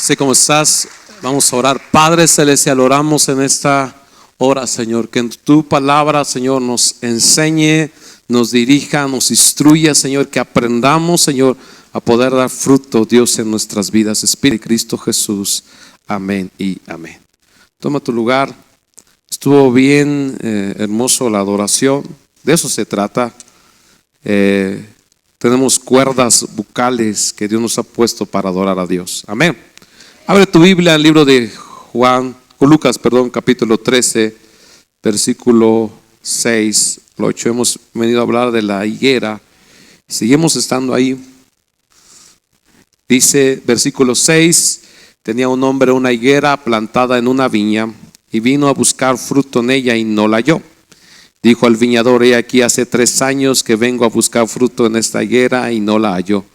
Sé cómo estás. Vamos a orar. Padre Celestial, oramos en esta hora, Señor, que en tu palabra, Señor, nos enseñe, nos dirija, nos instruya, Señor, que aprendamos, Señor, a poder dar fruto, Dios, en nuestras vidas. Espíritu de Cristo Jesús. Amén y amén. Toma tu lugar. Estuvo bien hermoso la adoración. De eso se trata. Tenemos cuerdas vocales que Dios nos ha puesto para adorar a Dios. Amén. Abre tu Biblia, el libro de Lucas, capítulo 13, versículo 6 al 8. Hemos venido a hablar de la higuera. Seguimos estando ahí. Dice, versículo 6, tenía un hombre una higuera plantada en una viña y vino a buscar fruto en ella y no la halló. Dijo al viñador: he aquí hace 3 años que vengo a buscar fruto en esta higuera y no la hallo.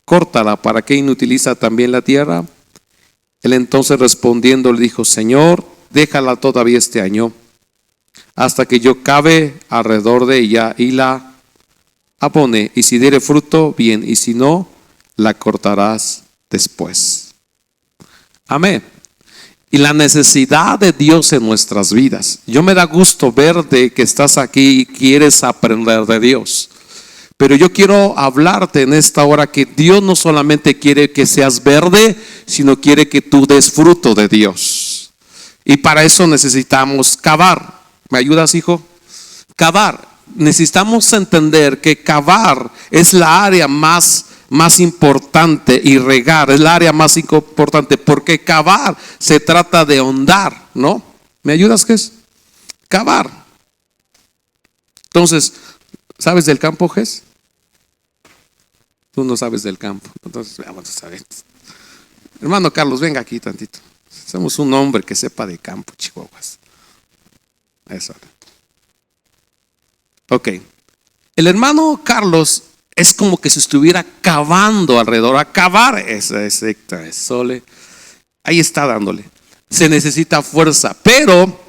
Córtala, ¿para qué inutiliza también la tierra? Él entonces respondiendo le dijo: Señor, déjala todavía este año, hasta que yo cave alrededor de ella y la abone, y si diere fruto, bien, y si no, la cortarás después. Amén. Y la necesidad de Dios en nuestras vidas. Yo me da gusto ver de que estás aquí y quieres aprender de Dios. Pero yo quiero hablarte en esta hora que Dios no solamente quiere que seas verde, sino quiere que tú des fruto de Dios. Y para eso necesitamos cavar. ¿Me ayudas, hijo? Cavar. Necesitamos entender que cavar es la área más importante, y regar es la área más importante, porque cavar se trata de hondar, ¿no? ¿Me ayudas, Ges? Cavar. Entonces, ¿sabes del campo, Ges? Tú no sabes del campo. Entonces, vamos a ver. Hermano Carlos, venga aquí tantito. Somos un hombre que sepa de campo, chihuahuas. Eso. Ok. El hermano Carlos es como que se estuviera cavando alrededor. A cavar, eso, ahí está dándole. Se necesita fuerza, pero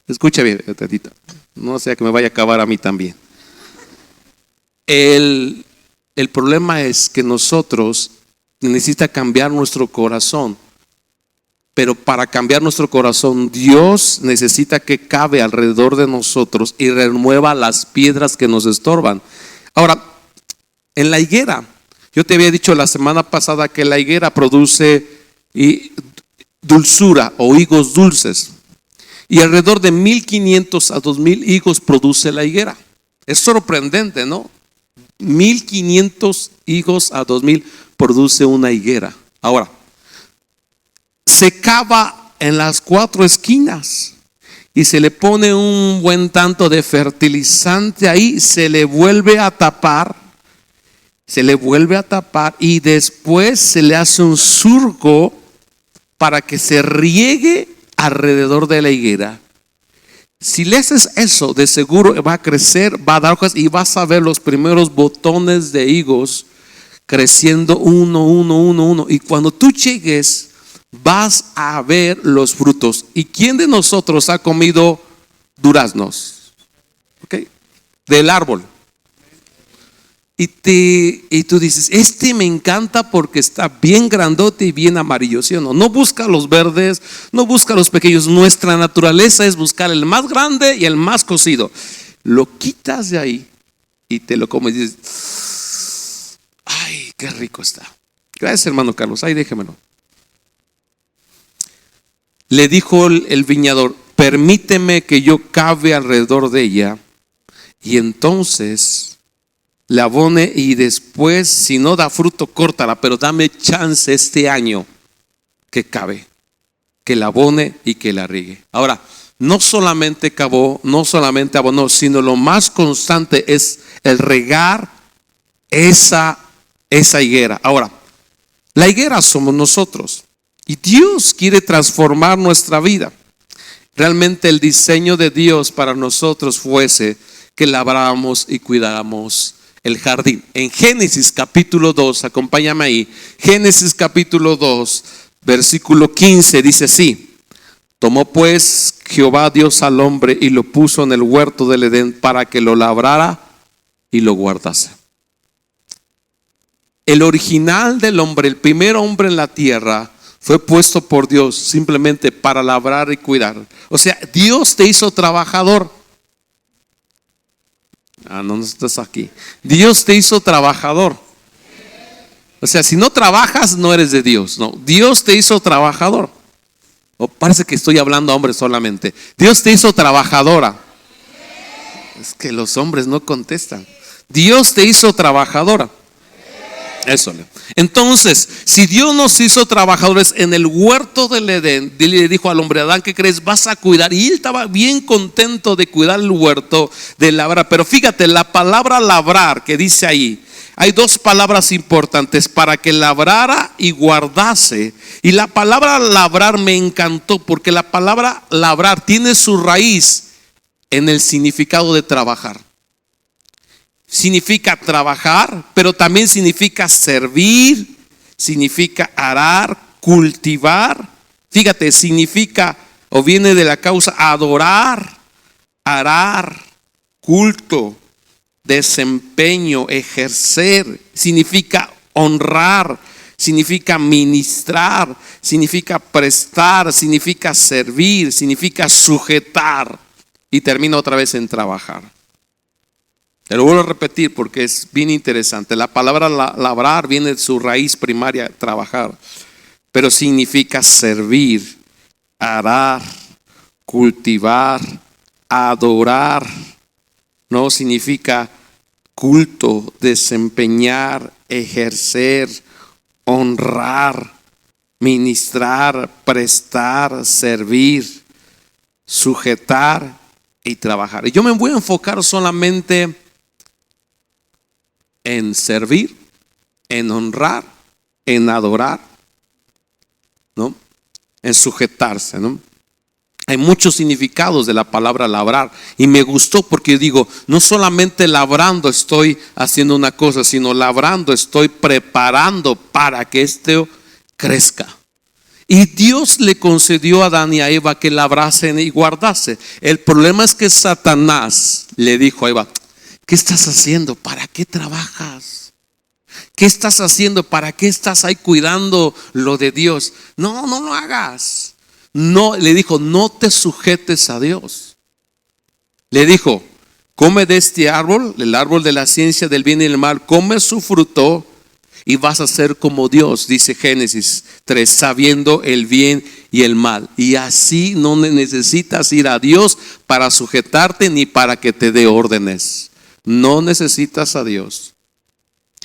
escucha bien, tantito, no sea que me vaya a cavar a mí también. El problema es que nosotros necesita cambiar nuestro corazón. Pero para cambiar nuestro corazón, Dios necesita que cabe alrededor de nosotros y remueva las piedras que nos estorban. Ahora, en la higuera, yo te había dicho la semana pasada que la higuera produce dulzura o higos dulces. Y alrededor de 1500 a 2000 higos produce la higuera. Es sorprendente, ¿no? 1500 higos a 2000 produce una higuera. Ahora, se cava en las 4 esquinas y se le pone un buen tanto de fertilizante ahí, se le vuelve a tapar y después se le hace un surco para que se riegue alrededor de la higuera. Si le haces eso, de seguro va a crecer, va a dar hojas y vas a ver los primeros botones de higos creciendo uno. Y cuando tú llegues, vas a ver los frutos. ¿Y quién de nosotros ha comido duraznos? ¿Okay? Del árbol. Y tú dices: este me encanta porque está bien grandote y bien amarillo, ¿sí o no? No busca los verdes, no busca los pequeños. Nuestra naturaleza es buscar el más grande y el más cocido. Lo quitas de ahí y te lo comes y dices: ay, qué rico está. Gracias, hermano Carlos. Ay, déjemelo. Le dijo el viñador: permíteme que yo cave alrededor de ella y entonces la abone, y después, si no da fruto, córtala, pero dame chance este año que cabe, que la abone y que la riegue. Ahora, no solamente cavó, no solamente abonó, sino lo más constante es el regar esa higuera. Ahora, la higuera somos nosotros y Dios quiere transformar nuestra vida. Realmente el diseño de Dios para nosotros fuese que labráramos y cuidáramos el jardín. En Génesis capítulo 2, acompáñame ahí. Génesis capítulo 2, versículo 15 dice así: tomó pues Jehová Dios al hombre y lo puso en el huerto del Edén para que lo labrara y lo guardase. El original del hombre, el primer hombre en la tierra, Fue puesto por Dios simplemente para labrar y cuidar. O sea, Dios te hizo trabajador. No estás aquí. Dios te hizo trabajador. O sea, si no trabajas, no eres de Dios. No, Dios te hizo trabajador. O parece que estoy hablando a hombres solamente. Dios te hizo trabajadora. Es que los hombres no contestan. Dios te hizo trabajadora. Eso. Entonces, si Dios nos hizo trabajadores en el huerto del Edén, le dijo al hombre: Adán, ¿qué crees? Vas a cuidar. Y él estaba bien contento de cuidar el huerto, de labrar. Pero fíjate, la palabra labrar que dice ahí, hay dos palabras importantes: para que labrara y guardase. Y la palabra labrar me encantó, porque la palabra labrar tiene su raíz en el significado de trabajar. Significa trabajar, pero también significa servir, significa arar, cultivar. Fíjate, significa o viene de la causa adorar, arar, culto, desempeño, ejercer. Significa honrar, significa ministrar, significa prestar, significa servir, significa sujetar. Y termina otra vez en trabajar. Te lo vuelvo a repetir porque es bien interesante. La palabra labrar viene de su raíz primaria, trabajar, pero significa servir, arar, cultivar, adorar. No significa culto, desempeñar, ejercer, honrar, ministrar, prestar, servir, sujetar y trabajar. Y yo me voy a enfocar solamente en servir, en honrar, en adorar, ¿no? En sujetarse, ¿no? Hay muchos significados de la palabra labrar y me gustó porque digo, no solamente labrando estoy haciendo una cosa, sino labrando estoy preparando para que esto crezca. Y Dios le concedió a Adán y a Eva que labrasen y guardasen. El problema es que Satanás le dijo a Eva: ¿qué estás haciendo? ¿Para qué trabajas? ¿Qué estás haciendo? ¿Para qué estás ahí cuidando lo de Dios? No, no lo hagas. No, le dijo, no te sujetes a Dios. Le dijo: come de este árbol, el árbol de la ciencia del bien y del mal, come su fruto y vas a ser como Dios, dice Génesis 3, sabiendo el bien y el mal. Y así no necesitas ir a Dios para sujetarte ni para que te dé órdenes. No necesitas a Dios.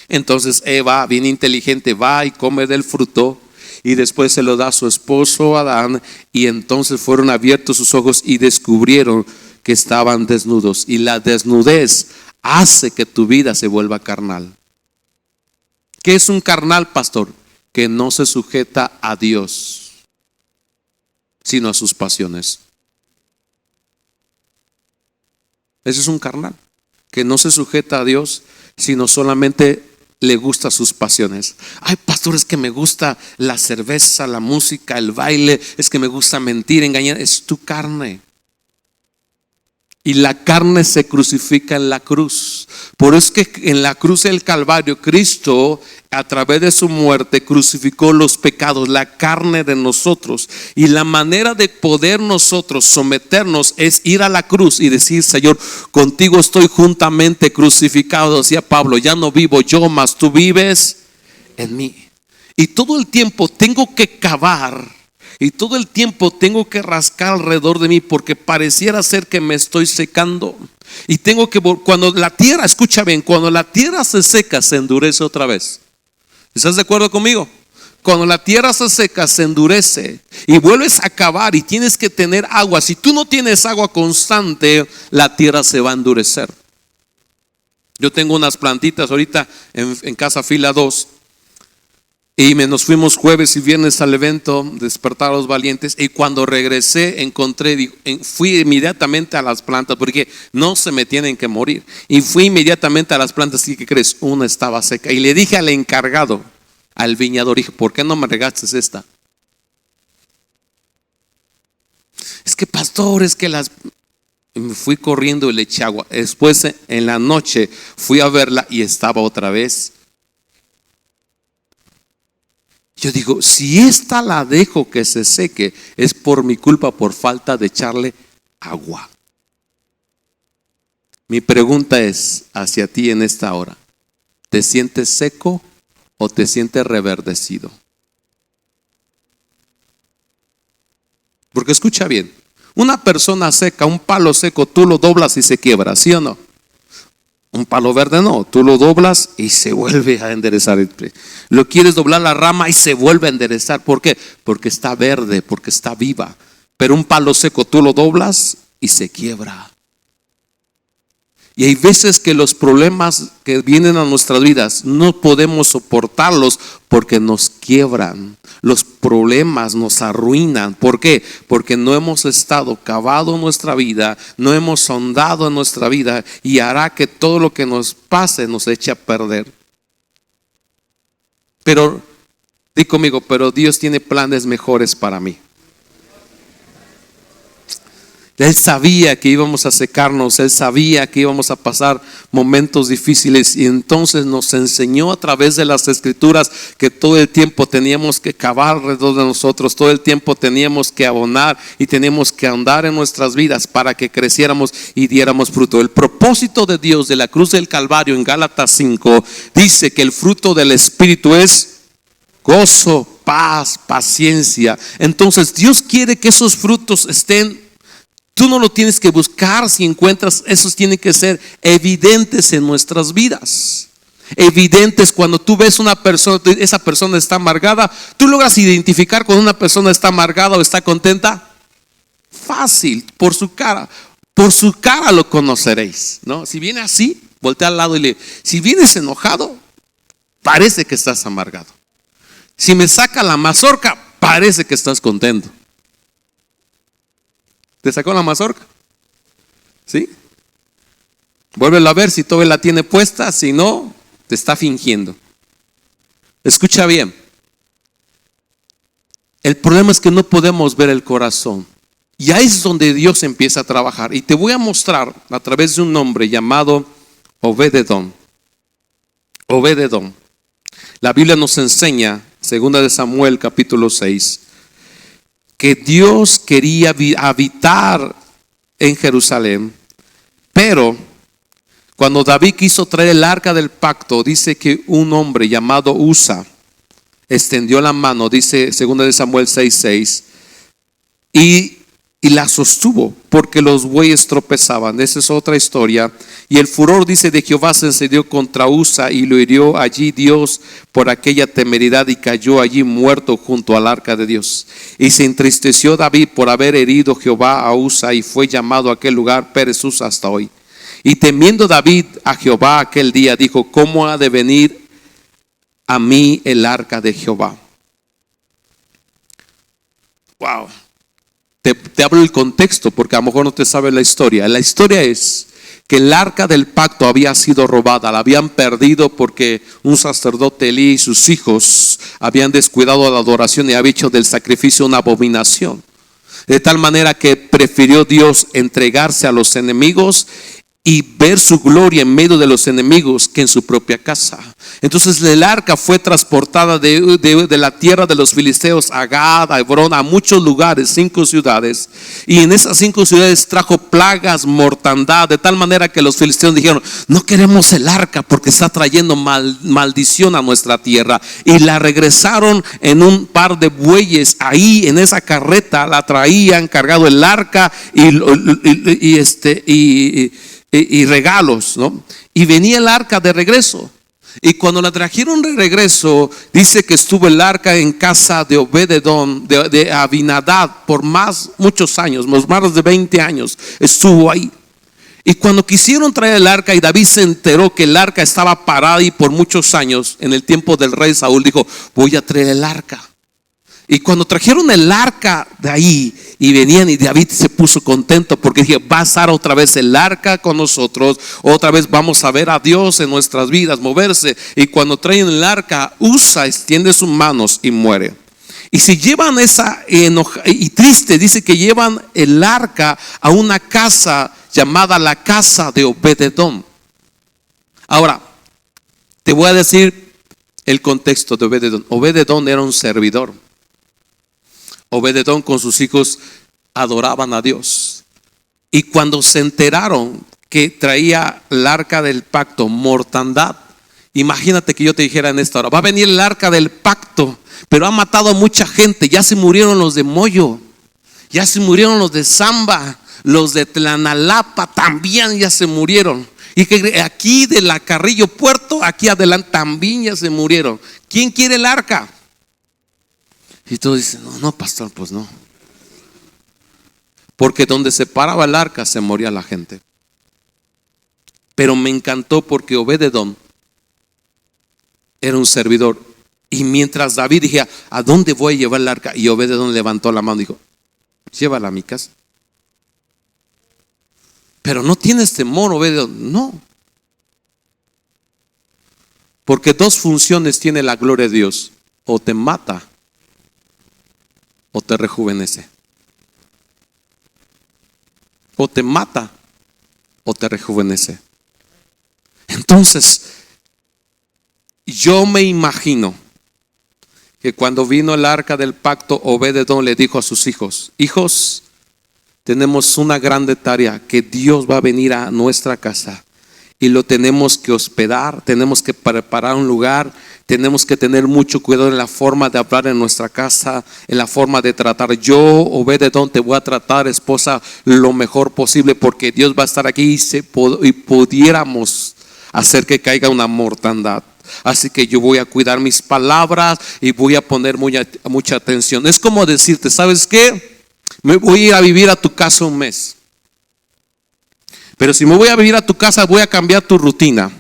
Entonces Eva, bien inteligente, va y come del fruto y después se lo da a su esposo Adán, y entonces fueron abiertos sus ojos y descubrieron que estaban desnudos. Y la desnudez hace que tu vida se vuelva carnal. ¿Qué es un carnal, pastor? Que no se sujeta a Dios, sino a sus pasiones. Ese es un carnal, que no se sujeta a Dios, sino solamente le gusta sus pasiones. Ay, pastor, es que me gusta la cerveza, la música, el baile, es que me gusta mentir, engañar. Es tu carne. Y la carne se crucifica en la cruz. Por eso es que en la cruz del Calvario, Cristo, a través de su muerte, crucificó los pecados, la carne de nosotros. Y la manera de poder nosotros someternos es ir a la cruz y decir: Señor, contigo estoy juntamente crucificado. Decía Pablo: ya no vivo yo, mas tú vives en mí. Y todo el tiempo tengo que cavar. Y todo el tiempo tengo que rascar alrededor de mí, porque pareciera ser que me estoy secando. Y tengo que, cuando la tierra, escucha bien, cuando la tierra se seca, se endurece otra vez. ¿Estás de acuerdo conmigo? Cuando la tierra se seca, se endurece y vuelves a cavar y tienes que tener agua. Si tú no tienes agua constante, la tierra se va a endurecer. Yo tengo unas plantitas ahorita en Casa Fila 2. Y nos fuimos jueves y viernes al evento Despertar a los Valientes. Y cuando regresé fui inmediatamente a las plantas, porque no se me tienen que morir. Y fui inmediatamente a las plantas. ¿Y qué crees? Una estaba seca. Y le dije al encargado, al viñador, dije: ¿por qué no me regaste esta? Es que, pastor, es que las... Y me fui corriendo y le eché agua. Después en la noche fui a verla y estaba otra vez. Yo digo, si esta la dejo que se seque, es por mi culpa, por falta de echarle agua. Mi pregunta es hacia ti en esta hora: ¿te sientes seco o te sientes reverdecido? Porque escucha bien, una persona seca, un palo seco, tú lo doblas y se quiebra, ¿sí o no? Un palo verde no, tú lo doblas y se vuelve a enderezar. Lo quieres doblar la rama y se vuelve a enderezar. ¿Por qué? Porque está verde, porque está viva. Pero un palo seco tú lo doblas y se quiebra. Y hay veces que los problemas que vienen a nuestras vidas no podemos soportarlos porque nos quiebran. Los problemas nos arruinan. ¿Por qué? Porque no hemos estado cavado en nuestra vida, no hemos sondado en nuestra vida, y hará que todo lo que nos pase nos eche a perder. Pero, di conmigo, pero Dios tiene planes mejores para mí. Él sabía que íbamos a secarnos, Él sabía que íbamos a pasar momentos difíciles, y entonces nos enseñó a través de las Escrituras que todo el tiempo teníamos que cavar alrededor de nosotros, todo el tiempo teníamos que abonar y teníamos que andar en nuestras vidas para que creciéramos y diéramos fruto. El propósito de Dios de la cruz del Calvario en Gálatas 5 dice que el fruto del Espíritu es gozo, paz, paciencia. Entonces Dios quiere que esos frutos estén. Tú no lo tienes que buscar. Si encuentras, esos tienen que ser evidentes en nuestras vidas. Evidentes cuando tú ves una persona, esa persona está amargada. ¿Tú logras identificar cuando una persona está amargada o está contenta? Fácil, por su cara. Por su cara lo conoceréis, ¿no? Si viene así, voltea al lado y le. Si vienes enojado, parece que estás amargado. Si me saca la mazorca, parece que estás contento. ¿Te sacó la mazorca? ¿Sí? Vuélvelo a ver si todavía la tiene puesta. Si no, te está fingiendo. Escucha bien. El problema es que no podemos ver el corazón. Y ahí es donde Dios empieza a trabajar. Y te voy a mostrar a través de un hombre llamado Obed-Edom. Obed-Edom. La Biblia nos enseña, 2 Samuel capítulo 6, que Dios quería habitar en Jerusalén, pero cuando David quiso traer el arca del pacto, dice que un hombre llamado Usa extendió la mano, dice 2 Samuel 6:6, y la sostuvo porque los bueyes tropezaban. Esa es otra historia. Y el furor, dice, de Jehová se encendió contra Usa, y lo hirió allí Dios por aquella temeridad, y cayó allí muerto junto al arca de Dios. Y se entristeció David por haber herido Jehová a Usa, y fue llamado aquel lugar Pérez Usa hasta hoy. Y temiendo David a Jehová aquel día, dijo: ¿cómo ha de venir a mí el arca de Jehová? Wow. Te hablo el contexto porque a lo mejor no te sabes la historia. La historia es que el arca del pacto había sido robada, la habían perdido porque un sacerdote Elí y sus hijos habían descuidado la adoración y habían hecho del sacrificio una abominación. De tal manera que prefirió Dios entregarse a los enemigos y ver su gloria en medio de los enemigos que en su propia casa. Entonces el arca fue transportada de la tierra de los filisteos a Gad, a Hebrón, a muchos lugares, 5 ciudades. Y en esas 5 ciudades trajo plagas, mortandad, de tal manera que los filisteos dijeron: no queremos el arca porque está trayendo maldición a nuestra tierra. Y la regresaron en un par de bueyes. Ahí en esa carreta la traían cargado el arca y regalos, ¿no? Y venía el arca de regreso. Y cuando la trajeron de regreso, dice que estuvo el arca en casa de Obed-Edom, de Abinadab, por muchos años, más de 20 años estuvo ahí. Y cuando quisieron traer el arca, y David se enteró que el arca estaba parada y por muchos años, en el tiempo del rey Saúl, dijo: voy a traer el arca. Y cuando trajeron el arca de ahí y venían, y David se puso contento porque dije: va a estar otra vez el arca con nosotros, otra vez vamos a ver a Dios en nuestras vidas moverse. Y cuando traen el arca, Usa extiende sus manos y muere. Y si llevan y triste, dice que llevan el arca a una casa llamada la casa de Obed-Edom. Ahora, te voy a decir el contexto de Obed-edom. Obed-edom era un servidor. Obed-edom con sus hijos adoraban a Dios. Y cuando se enteraron que traía el arca del pacto mortandad, imagínate que yo te dijera en esta hora, va a venir el arca del pacto, pero ha matado a mucha gente. Ya se murieron los de Moyo, ya se murieron los de Zamba, los de Tlanalapa también ya se murieron. Y que aquí de la Carrillo Puerto, aquí adelante también ya se murieron. ¿Quién quiere el arca? Y tú dices, no, pastor, pues no. Porque donde se paraba el arca se moría la gente. Pero me encantó porque Obed-edom era un servidor. Y mientras David dije, ¿a dónde voy a llevar el arca? Y Obed-edom levantó la mano y dijo, llévala a mi casa. Pero no tienes temor, Obed-edom. No. Porque dos funciones tiene la gloria de Dios. O te mata o te rejuvenece. O te mata o te rejuvenece. Entonces, yo me imagino que cuando vino el arca del pacto, Obed-edom le dijo a sus hijos, hijos, tenemos una grande tarea, que Dios va a venir a nuestra casa y lo tenemos que hospedar, tenemos que preparar un lugar, tenemos que tener mucho cuidado en la forma de hablar en nuestra casa, en la forma de tratar. Yo, Obed-edom, te voy a tratar, esposa, lo mejor posible, porque Dios va a estar aquí y pudiéramos hacer que caiga una mortandad. Así que yo voy a cuidar mis palabras y voy a poner mucha atención. Es como decirte, ¿sabes qué? Me voy a ir a vivir a tu casa un mes. Pero si me voy a vivir a tu casa, voy a cambiar tu rutina.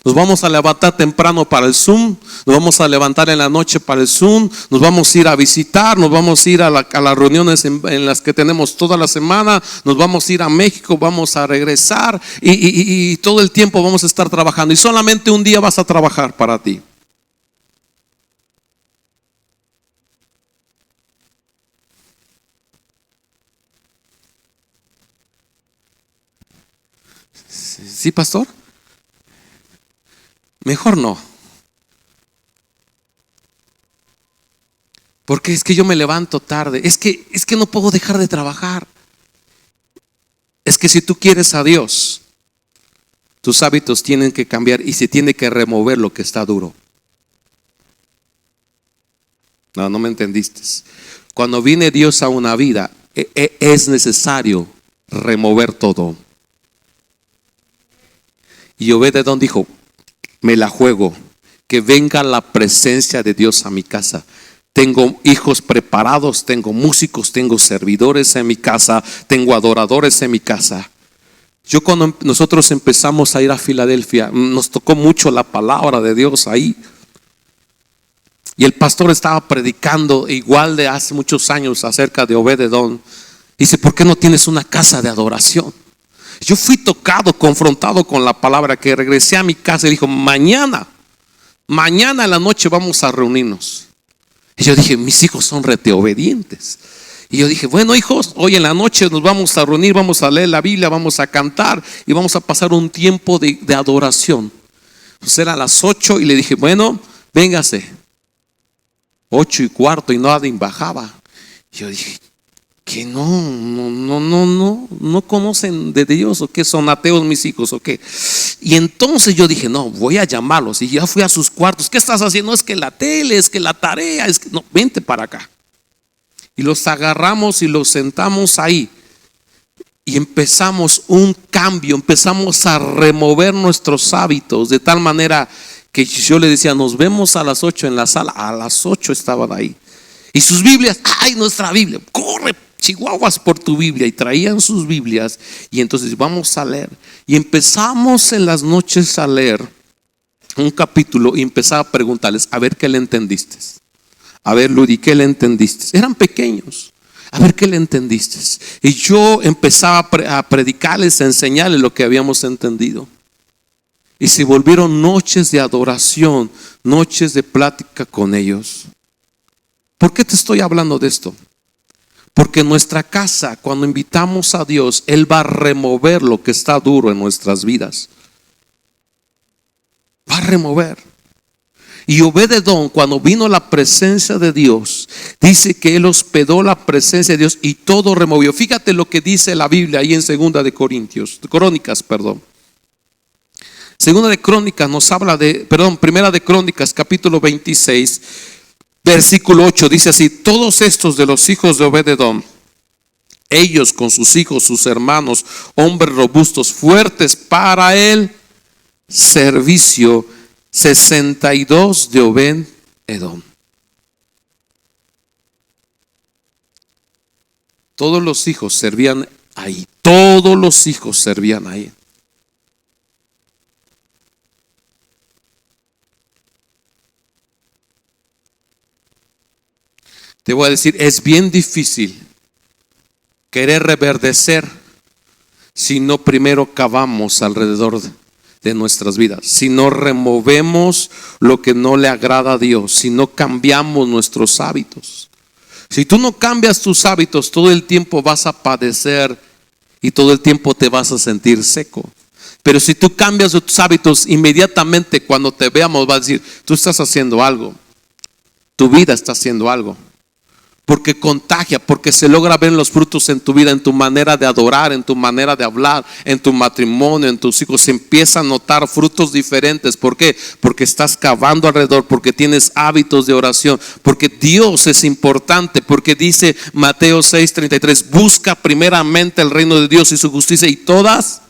Nos vamos a levantar temprano para el Zoom, nos vamos a levantar en la noche para el Zoom, nos vamos a ir a visitar, nos vamos a ir a las reuniones en las que tenemos toda la semana, nos vamos a ir a México, vamos a regresar y todo el tiempo vamos a estar trabajando. Y solamente un día vas a trabajar para ti. ¿Sí, pastor? Mejor no. Porque es que yo me levanto tarde. Es que no puedo dejar de trabajar. Es que si tú quieres a Dios, tus hábitos tienen que cambiar y se tiene que remover lo que está duro. No me entendiste. Cuando viene Dios a una vida, es necesario remover todo. Y Obed-edom dijo, me la juego, que venga la presencia de Dios a mi casa. Tengo hijos preparados, tengo músicos, tengo servidores en mi casa, tengo adoradores en mi casa. Yo cuando nosotros empezamos a ir a Filadelfia, nos tocó mucho la palabra de Dios ahí. Y el pastor estaba predicando igual de hace muchos años acerca de Obed-edom. Dice, ¿por qué no tienes una casa de adoración? Yo fui tocado, confrontado con la palabra, que regresé a mi casa y dijo, mañana en la noche vamos a reunirnos. Y yo dije, mis hijos son reteobedientes. Y yo dije, bueno, hijos, hoy en la noche nos vamos a reunir, vamos a leer la Biblia, vamos a cantar y vamos a pasar un tiempo de adoración. Pues era a las 8 y le dije, bueno, véngase. 8:15 y nadie bajaba. Y yo dije, que no conocen de Dios, o que son ateos mis hijos, o qué. Y entonces yo dije, no, voy a llamarlos. Y ya fui a sus cuartos. ¿Qué estás haciendo? Es que la tele, es que la tarea, es que no, vente para acá. Y los agarramos y los sentamos ahí. Y empezamos un cambio, empezamos a remover nuestros hábitos de tal manera que yo le decía, nos vemos a las 8 en la sala. A las 8 estaban ahí. Y sus Biblias, ay, nuestra Biblia, corre chihuahuas por tu Biblia. Y traían sus Biblias y entonces vamos a leer. Y empezamos en las noches a leer un capítulo y empezaba a preguntarles, a ver qué le entendiste. A ver, Ludi, ¿qué le entendiste? Eran pequeños. A ver qué le entendiste. Y yo empezaba a predicarles, a enseñarles lo que habíamos entendido. Y se volvieron noches de adoración, noches de plática con ellos. ¿Por qué te estoy hablando de esto? Porque en nuestra casa, cuando invitamos a Dios, Él va a remover lo que está duro en nuestras vidas. Va a remover. Y Obed-edom, cuando vino a la presencia de Dios, dice que él hospedó la presencia de Dios y todo removió. Fíjate lo que dice la Biblia ahí en Crónicas. Segunda de Crónicas nos habla Primera de Crónicas, capítulo 26, versículo 8, dice así: todos estos de los hijos de Obed-edom, ellos con sus hijos, sus hermanos, hombres robustos, fuertes para el servicio, 62 de Obed-edom. Todos los hijos servían ahí. Todos los hijos servían ahí. Te voy a decir, es bien difícil querer reverdecer si no primero cavamos alrededor de nuestras vidas, si no removemos lo que no le agrada a Dios, si no cambiamos nuestros hábitos. Si tú no cambias tus hábitos, todo el tiempo vas a padecer y todo el tiempo te vas a sentir seco. Pero si tú cambias tus hábitos, inmediatamente cuando te veamos vas a decir, tú estás haciendo algo, tu vida está haciendo algo. Porque contagia, porque se logra ver los frutos en tu vida, en tu manera de adorar, en tu manera de hablar, en tu matrimonio, en tus hijos. Se empieza a notar frutos diferentes. ¿Por qué? Porque estás cavando alrededor, porque tienes hábitos de oración, porque Dios es importante, porque dice Mateo 6:33, busca primeramente el reino de Dios y su justicia y todas.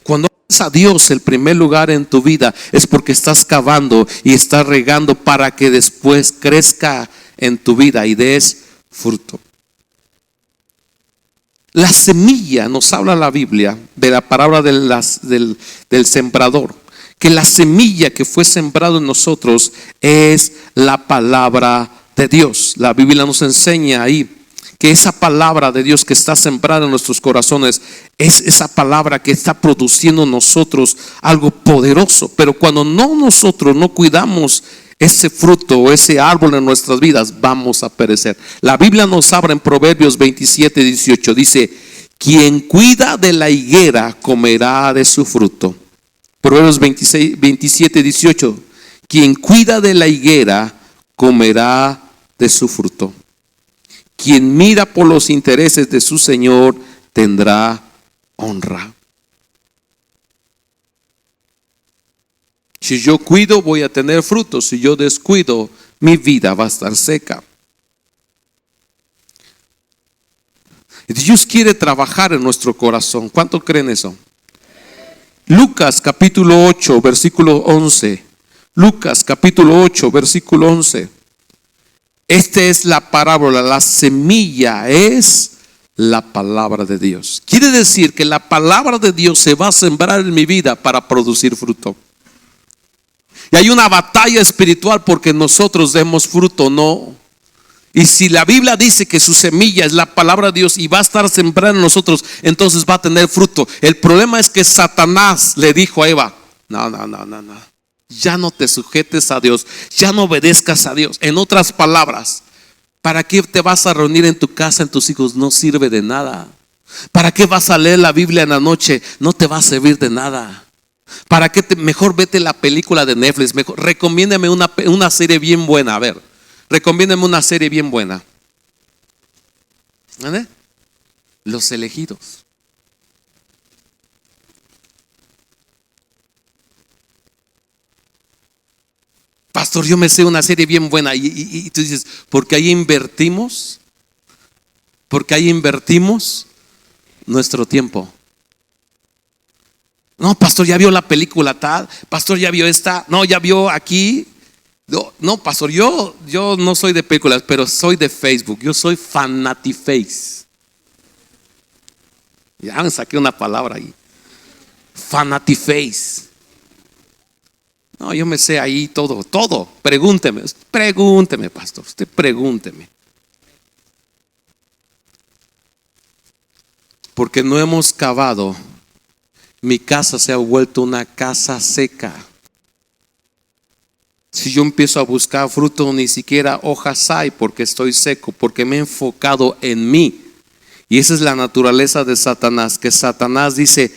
Cuando pones a Dios el primer lugar en tu vida, es porque estás cavando y estás regando para que después crezca en tu vida y des fruto. La semilla, nos habla la Biblia de la palabra del sembrador, que la semilla que fue sembrado en nosotros es la palabra de Dios. La Biblia nos enseña ahí que esa palabra de Dios que está sembrada en nuestros corazones es esa palabra que está produciendo en nosotros algo poderoso. Pero cuando nosotros no cuidamos ese fruto o ese árbol en nuestras vidas, vamos a perecer. La Biblia nos habla en Proverbios 27:18, dice: quien cuida de la higuera comerá de su fruto. Proverbios 27:18, quien cuida de la higuera comerá de su fruto. Quien mira por los intereses de su Señor tendrá honra. Si yo cuido, voy a tener frutos. Si yo descuido, mi vida va a estar seca. Dios quiere trabajar en nuestro corazón. ¿Cuánto creen eso? Lucas capítulo 8, versículo 11. Lucas capítulo 8, versículo 11. Esta es la parábola. La semilla es la palabra de Dios. Quiere decir que la palabra de Dios se va a sembrar en mi vida para producir fruto. Y hay una batalla espiritual porque nosotros demos fruto, no. Y si la Biblia dice que su semilla es la palabra de Dios y va a estar sembrada en nosotros, entonces va a tener fruto. El problema es que Satanás le dijo a Eva: no. Ya no te sujetes a Dios, ya no obedezcas a Dios. En otras palabras, ¿para qué te vas a reunir en tu casa, en tus hijos? No sirve de nada. ¿Para qué vas a leer la Biblia en la noche? No te va a servir de nada. ¿Para qué mejor vete la película de Netflix? Mejor, recomiéndame una serie bien buena. A ver, recomiéndame una serie bien buena. ¿Vale? Los Elegidos. Pastor, yo me sé una serie bien buena. Y tú dices, porque ahí invertimos nuestro tiempo. No, pastor, ya vio la película tal. Pastor, ya vio esta. No, ya vio aquí. No, pastor, yo no soy de películas, pero soy de Facebook. Yo soy fanatiface. Ya me saqué una palabra ahí. Fanatiface. No, yo me sé ahí todo. Pregúnteme, pastor. Usted pregúnteme. Porque no hemos cavado. Mi casa se ha vuelto una casa seca. Si yo empiezo a buscar fruto, ni siquiera hojas hay, porque estoy seco, porque me he enfocado en mí. Y esa es la naturaleza de Satanás, que Satanás dice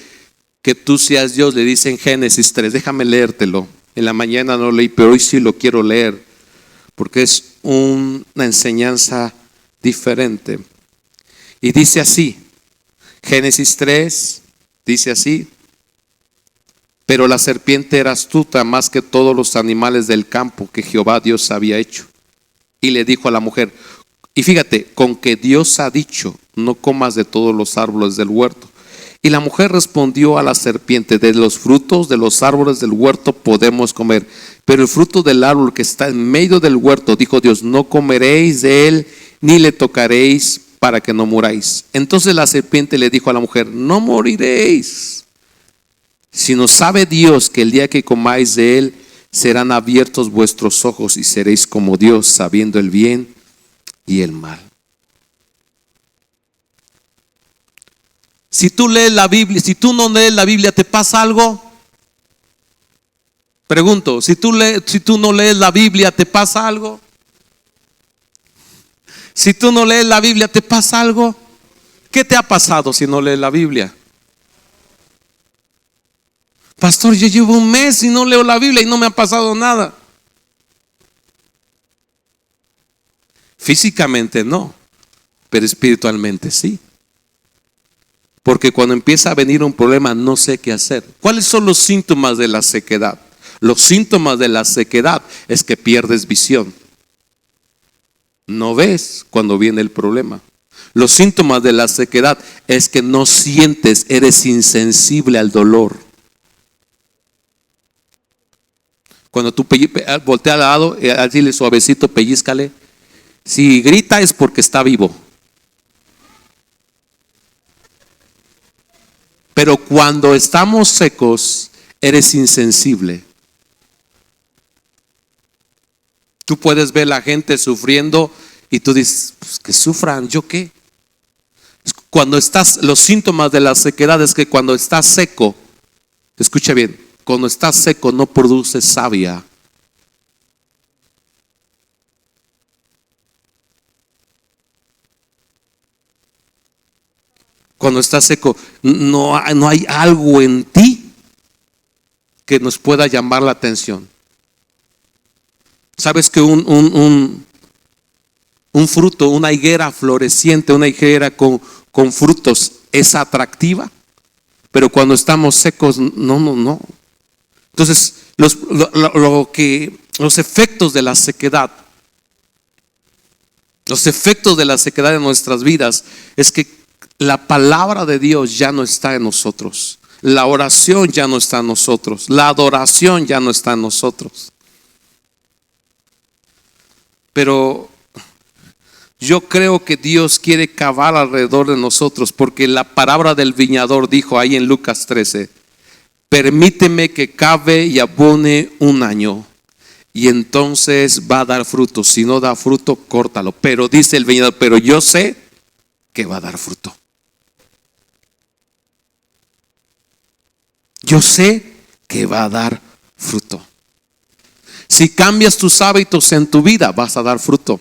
que tú seas Dios. Le dice en Génesis 3, déjame leértelo. En la mañana no leí, pero hoy sí lo quiero leer porque es una enseñanza diferente. Y dice así, Génesis 3, dice así: pero la serpiente era astuta más que todos los animales del campo que Jehová Dios había hecho. Y le dijo a la mujer, y fíjate, con que Dios ha dicho, no comas de todos los árboles del huerto. Y la mujer respondió a la serpiente, de los frutos de los árboles del huerto podemos comer, pero el fruto del árbol que está en medio del huerto, dijo Dios, no comeréis de él, ni le tocaréis, para que no muráis. Entonces la serpiente le dijo a la mujer, no moriréis, sino sabe Dios que el día que comáis de él, serán abiertos vuestros ojos y seréis como Dios, sabiendo el bien y el mal. Si tú lees la Biblia, si tú no lees la Biblia, ¿te pasa algo? Pregunto, si tú no lees la Biblia, ¿te pasa algo? Si tú no lees la Biblia, ¿te pasa algo? ¿Qué te ha pasado si no lees la Biblia? Pastor, yo llevo un mes y no leo la Biblia y no me ha pasado nada. Físicamente no, pero espiritualmente sí. Porque cuando empieza a venir un problema no sé qué hacer. ¿Cuáles son los síntomas de la sequedad? Los síntomas de la sequedad es que pierdes visión. No ves cuando viene el problema. Los síntomas de la sequedad es que no sientes, eres insensible al dolor. Cuando tú volteas al lado, dile suavecito, pellízcale. Si grita es porque está vivo. Pero cuando estamos secos, eres insensible. Tú puedes ver a la gente sufriendo y tú dices, pues que sufran, ¿yo qué? Cuando estás, los síntomas de la sequedad es que cuando estás seco, escucha bien, cuando estás seco no produces savia. Cuando estás seco, no hay algo en ti que nos pueda llamar la atención. Sabes que un fruto, una higuera floreciente, una higuera con frutos es atractiva, pero cuando estamos secos, no. Entonces, los efectos de la sequedad, en nuestras vidas es que la palabra de Dios ya no está en nosotros. La oración ya no está en nosotros. La adoración ya no está en nosotros. Pero yo creo que Dios quiere cavar alrededor de nosotros, porque la palabra del viñador dijo ahí en Lucas 13, permíteme que cave y abone un año, y entonces va a dar fruto. Si no da fruto, córtalo. Pero dice el viñador, pero yo sé que va a dar fruto. Yo sé que va a dar fruto. Si cambias tus hábitos en tu vida, vas a dar fruto.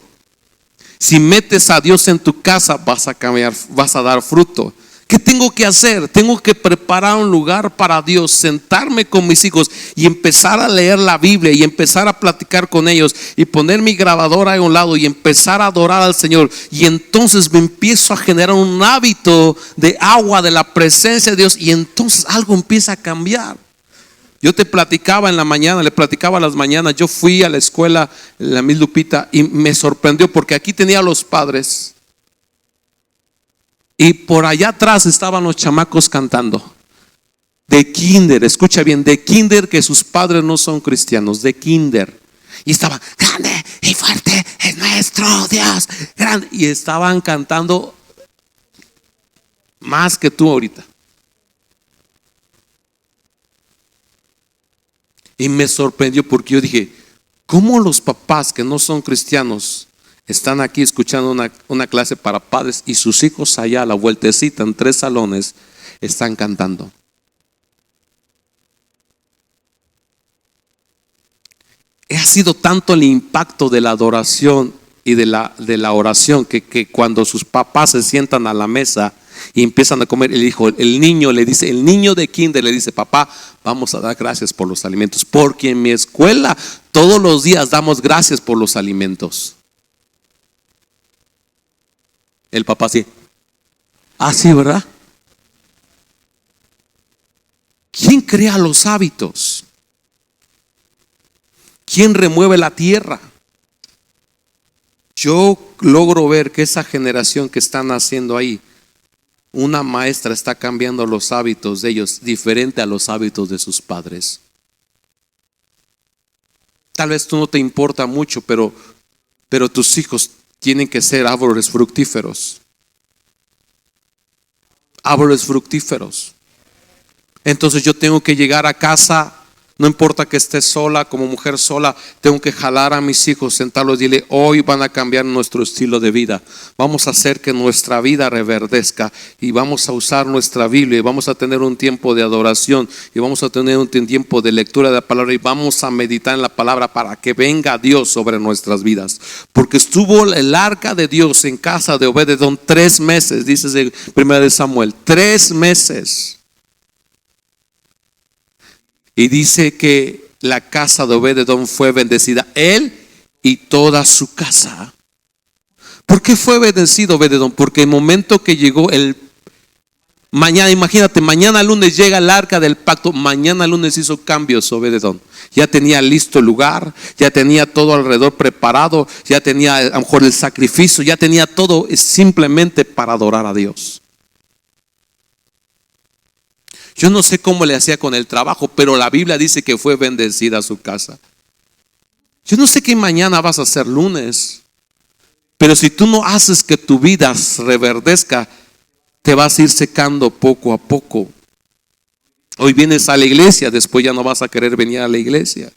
Si metes a Dios en tu casa, vas a dar fruto. ¿Qué tengo que hacer? Tengo que preparar un lugar para Dios, sentarme con mis hijos y empezar a leer la Biblia y empezar a platicar con ellos y poner mi grabadora a un lado y empezar a adorar al Señor. Y entonces me empiezo a generar un hábito de agua, de la presencia de Dios, y entonces algo empieza a cambiar. Yo te platicaba en la mañana, le platicaba a las mañanas, yo fui a la escuela, la Miss Lupita, y me sorprendió porque aquí tenía a los padres. Y por allá atrás estaban los chamacos cantando. De kinder, escucha bien, de kinder, que sus padres no son cristianos, de kinder. Y estaban, grande y fuerte es nuestro Dios, grande. Y estaban cantando más que tú ahorita. Y me sorprendió porque yo dije, ¿cómo los papás que no son cristianos están aquí escuchando una clase para padres y sus hijos allá a la vueltecita en 3 salones están cantando? Ha sido tanto el impacto de la adoración y de la oración que cuando sus papás se sientan a la mesa, Y empiezan a comer. El niño le dice, el niño de kinder le dice: papá, vamos a dar gracias por los alimentos, porque en mi escuela todos los días damos gracias por los alimentos. El papá sí. Ah, sí, ¿verdad? ¿Quién crea los hábitos? ¿Quién remueve la tierra? Yo logro ver que esa generación que están naciendo ahí, una maestra está cambiando los hábitos de ellos diferente a los hábitos de sus padres. Tal vez tú no te importa mucho, pero tus hijos tienen que ser árboles fructíferos. Árboles fructíferos. Entonces yo tengo que llegar a casa, no importa que esté sola, como mujer sola, tengo que jalar a mis hijos, sentarlos y dile: hoy van a cambiar nuestro estilo de vida. Vamos a hacer que nuestra vida reverdezca y vamos a usar nuestra Biblia y vamos a tener un tiempo de adoración y vamos a tener un tiempo de lectura de la palabra y vamos a meditar en la palabra para que venga Dios sobre nuestras vidas. Porque estuvo el arca de Dios en casa de Obed-edom 3 meses, dice en 1 Samuel, 3 meses. Y dice que la casa de Obed-edom fue bendecida, él y toda su casa. ¿Por qué fue bendecido Obed-edom? Porque el momento que llegó mañana, imagínate, mañana lunes llega el arca del pacto. Mañana lunes hizo cambios Obed-edom. Ya tenía listo el lugar, ya tenía todo alrededor preparado, ya tenía a lo mejor el sacrificio, ya tenía todo simplemente para adorar a Dios. Yo no sé cómo le hacía con el trabajo, pero la Biblia dice que fue bendecida su casa. Yo no sé qué mañana vas a hacer lunes, pero si tú no haces que tu vida reverdezca, te vas a ir secando poco a poco. Hoy vienes a la iglesia, después ya no vas a querer venir a la iglesia.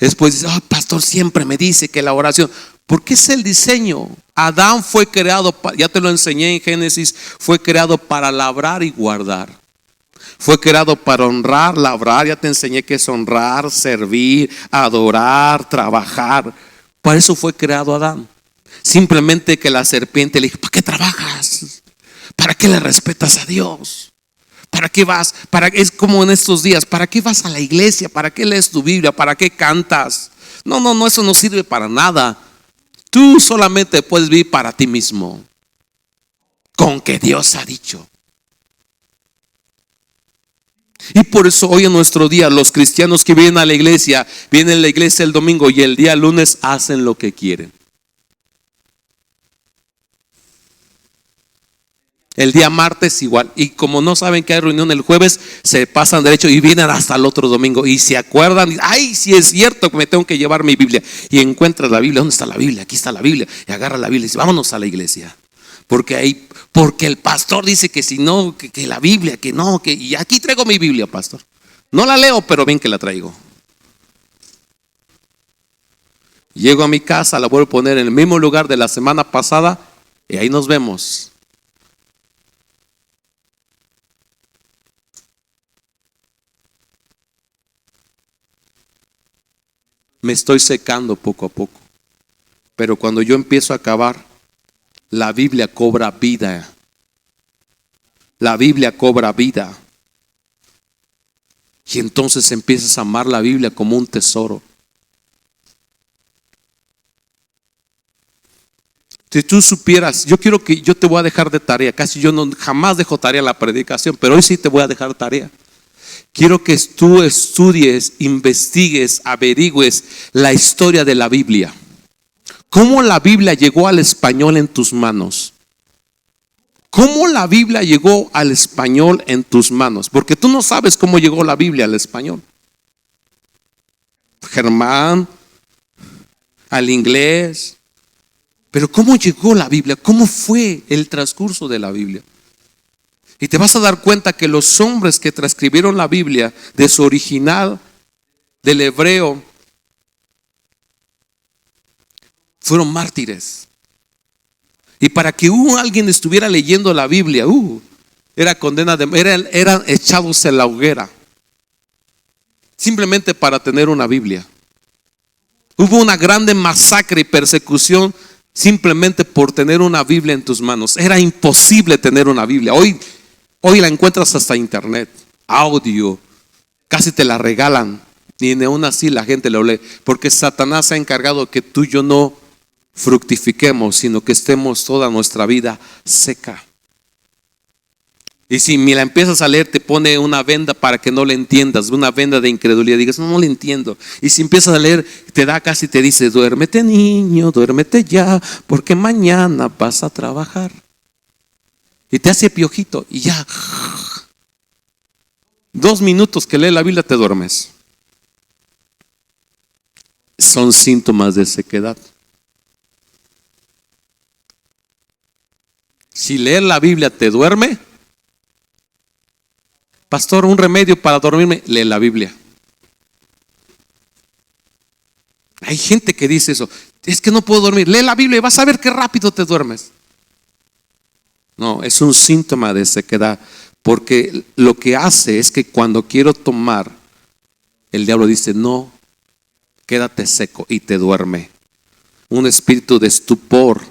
Después dices: pastor siempre me dice que la oración, porque es el diseño. Adán fue creado, ya te lo enseñé en Génesis, fue creado para labrar y guardar. Fue creado para honrar, labrar. Ya te enseñé que es honrar, servir, adorar, trabajar. Para eso fue creado Adán. Simplemente que la serpiente le dijo: ¿para qué trabajas? ¿Para qué le respetas a Dios? ¿Para qué vas? Es como en estos días: ¿para qué vas a la iglesia? ¿Para qué lees tu Biblia? ¿Para qué cantas? No, eso no sirve para nada. Tú solamente puedes vivir para ti mismo, con que Dios ha dicho. Y por eso hoy en nuestro día los cristianos que vienen a la iglesia, vienen a la iglesia el domingo y el día lunes hacen lo que quieren. El día martes igual. Y como no saben que hay reunión el jueves, se pasan derecho y vienen hasta el otro domingo. Y se acuerdan: ay, sí es cierto que me tengo que llevar mi Biblia. Y encuentras la Biblia. ¿Dónde está la Biblia? Aquí está la Biblia. Y agarra la Biblia y dice: vámonos a la iglesia. Porque el pastor dice que si no, que la Biblia, que no, y aquí traigo mi Biblia, pastor. No la leo, pero ven que la traigo. Llego a mi casa, la vuelvo a poner en el mismo lugar de la semana pasada y ahí nos vemos. Me estoy secando poco a poco. Pero cuando yo empiezo a acabar, la Biblia cobra vida. La Biblia cobra vida. Y entonces empiezas a amar la Biblia como un tesoro. Si tú supieras, yo te voy a dejar de tarea. Casi yo jamás dejo tarea en la predicación, pero hoy sí te voy a dejar tarea. Quiero que tú estudies, investigues, averigües la historia de la Biblia. ¿Cómo la Biblia llegó al español en tus manos? ¿Cómo la Biblia llegó al español en tus manos? Porque tú no sabes cómo llegó la Biblia al español. Germán, al inglés. Pero ¿cómo llegó la Biblia? ¿Cómo fue el transcurso de la Biblia? Y te vas a dar cuenta que los hombres que transcribieron la Biblia de su original, del hebreo, fueron mártires. Y para que alguien estuviera leyendo la Biblia, era condena eran echados en la hoguera. Simplemente para tener una Biblia. Hubo una grande masacre y persecución simplemente por tener una Biblia en tus manos. Era imposible tener una Biblia. Hoy la encuentras hasta internet, audio, casi te la regalan. Y ni aún así la gente lo lee, porque Satanás se ha encargado que tú y yo no fructifiquemos, sino que estemos toda nuestra vida seca. Y si me la empiezas a leer, te pone una venda para que no le entiendas, una venda de incredulidad. Digas, no le entiendo. Y si empiezas a leer, te da casi, te dice, duérmete niño, duérmete ya, porque mañana vas a trabajar. Y te hace piojito y ya. 2 minutos que lee la Biblia te duermes. Son síntomas de sequedad. Si leer la Biblia te duerme, pastor, un remedio para dormirme, lee la Biblia. Hay gente que dice eso, es que no puedo dormir, lee la Biblia y vas a ver qué rápido te duermes. No, es un síntoma de sequedad, porque lo que hace es que cuando quiero tomar, el diablo dice, no, quédate seco, y te duerme. Un espíritu de estupor.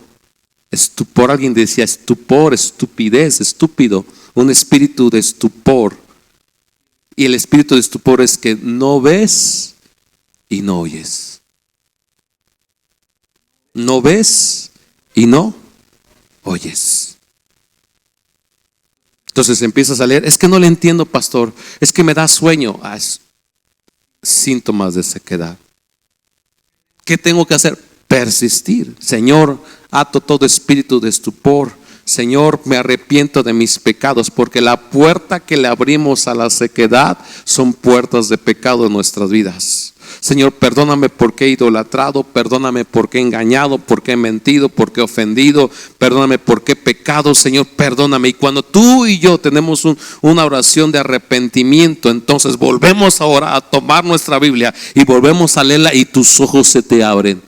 Estupor, alguien decía estupor, estupidez, estúpido. Un espíritu de estupor. Y el espíritu de estupor es que no ves y no oyes. No ves y no oyes. Entonces empiezas a leer, es que no le entiendo, pastor, es que me da sueño. Es síntomas de sequedad. ¿Qué tengo que hacer? Persistir. Señor, ato todo espíritu de estupor. Señor, me arrepiento de mis pecados, porque la puerta que le abrimos a la sequedad son puertas de pecado en nuestras vidas. Señor, perdóname porque he idolatrado, perdóname porque he engañado, porque he mentido, porque he ofendido, perdóname porque he pecado, Señor, perdóname. Y cuando tú y yo tenemos una oración de arrepentimiento, entonces volvemos ahora a tomar nuestra Biblia y volvemos a leerla y tus ojos se te abren.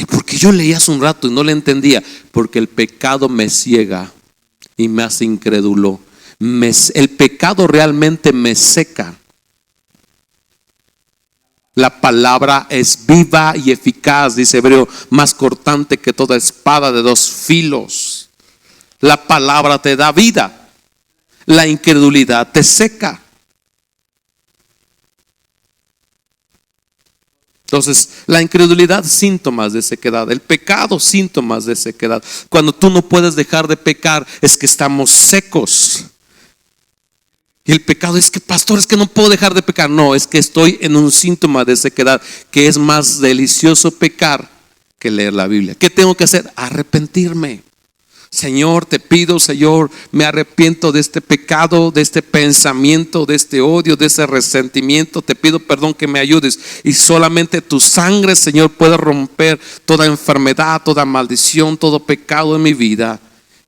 Porque yo leía hace un rato y no le entendía, porque el pecado me ciega y me hace incrédulo. El pecado realmente me seca. La palabra es viva y eficaz, dice Hebreo, más cortante que toda espada de 2 filos. La palabra te da vida. La incredulidad te seca. Entonces, la incredulidad, síntomas de sequedad. El pecado, síntomas de sequedad. Cuando tú no puedes dejar de pecar, es que estamos secos. Y el pecado es que, pastor, es que no puedo dejar de pecar. No, es que estoy en un síntoma de sequedad, que es más delicioso pecar que leer la Biblia. ¿Qué tengo que hacer? Arrepentirme. Señor, te pido, Señor, me arrepiento de este pecado, de este pensamiento, de este odio, de ese resentimiento. Te pido perdón, que me ayudes. Y solamente tu sangre, Señor, puede romper toda enfermedad, toda maldición, todo pecado en mi vida.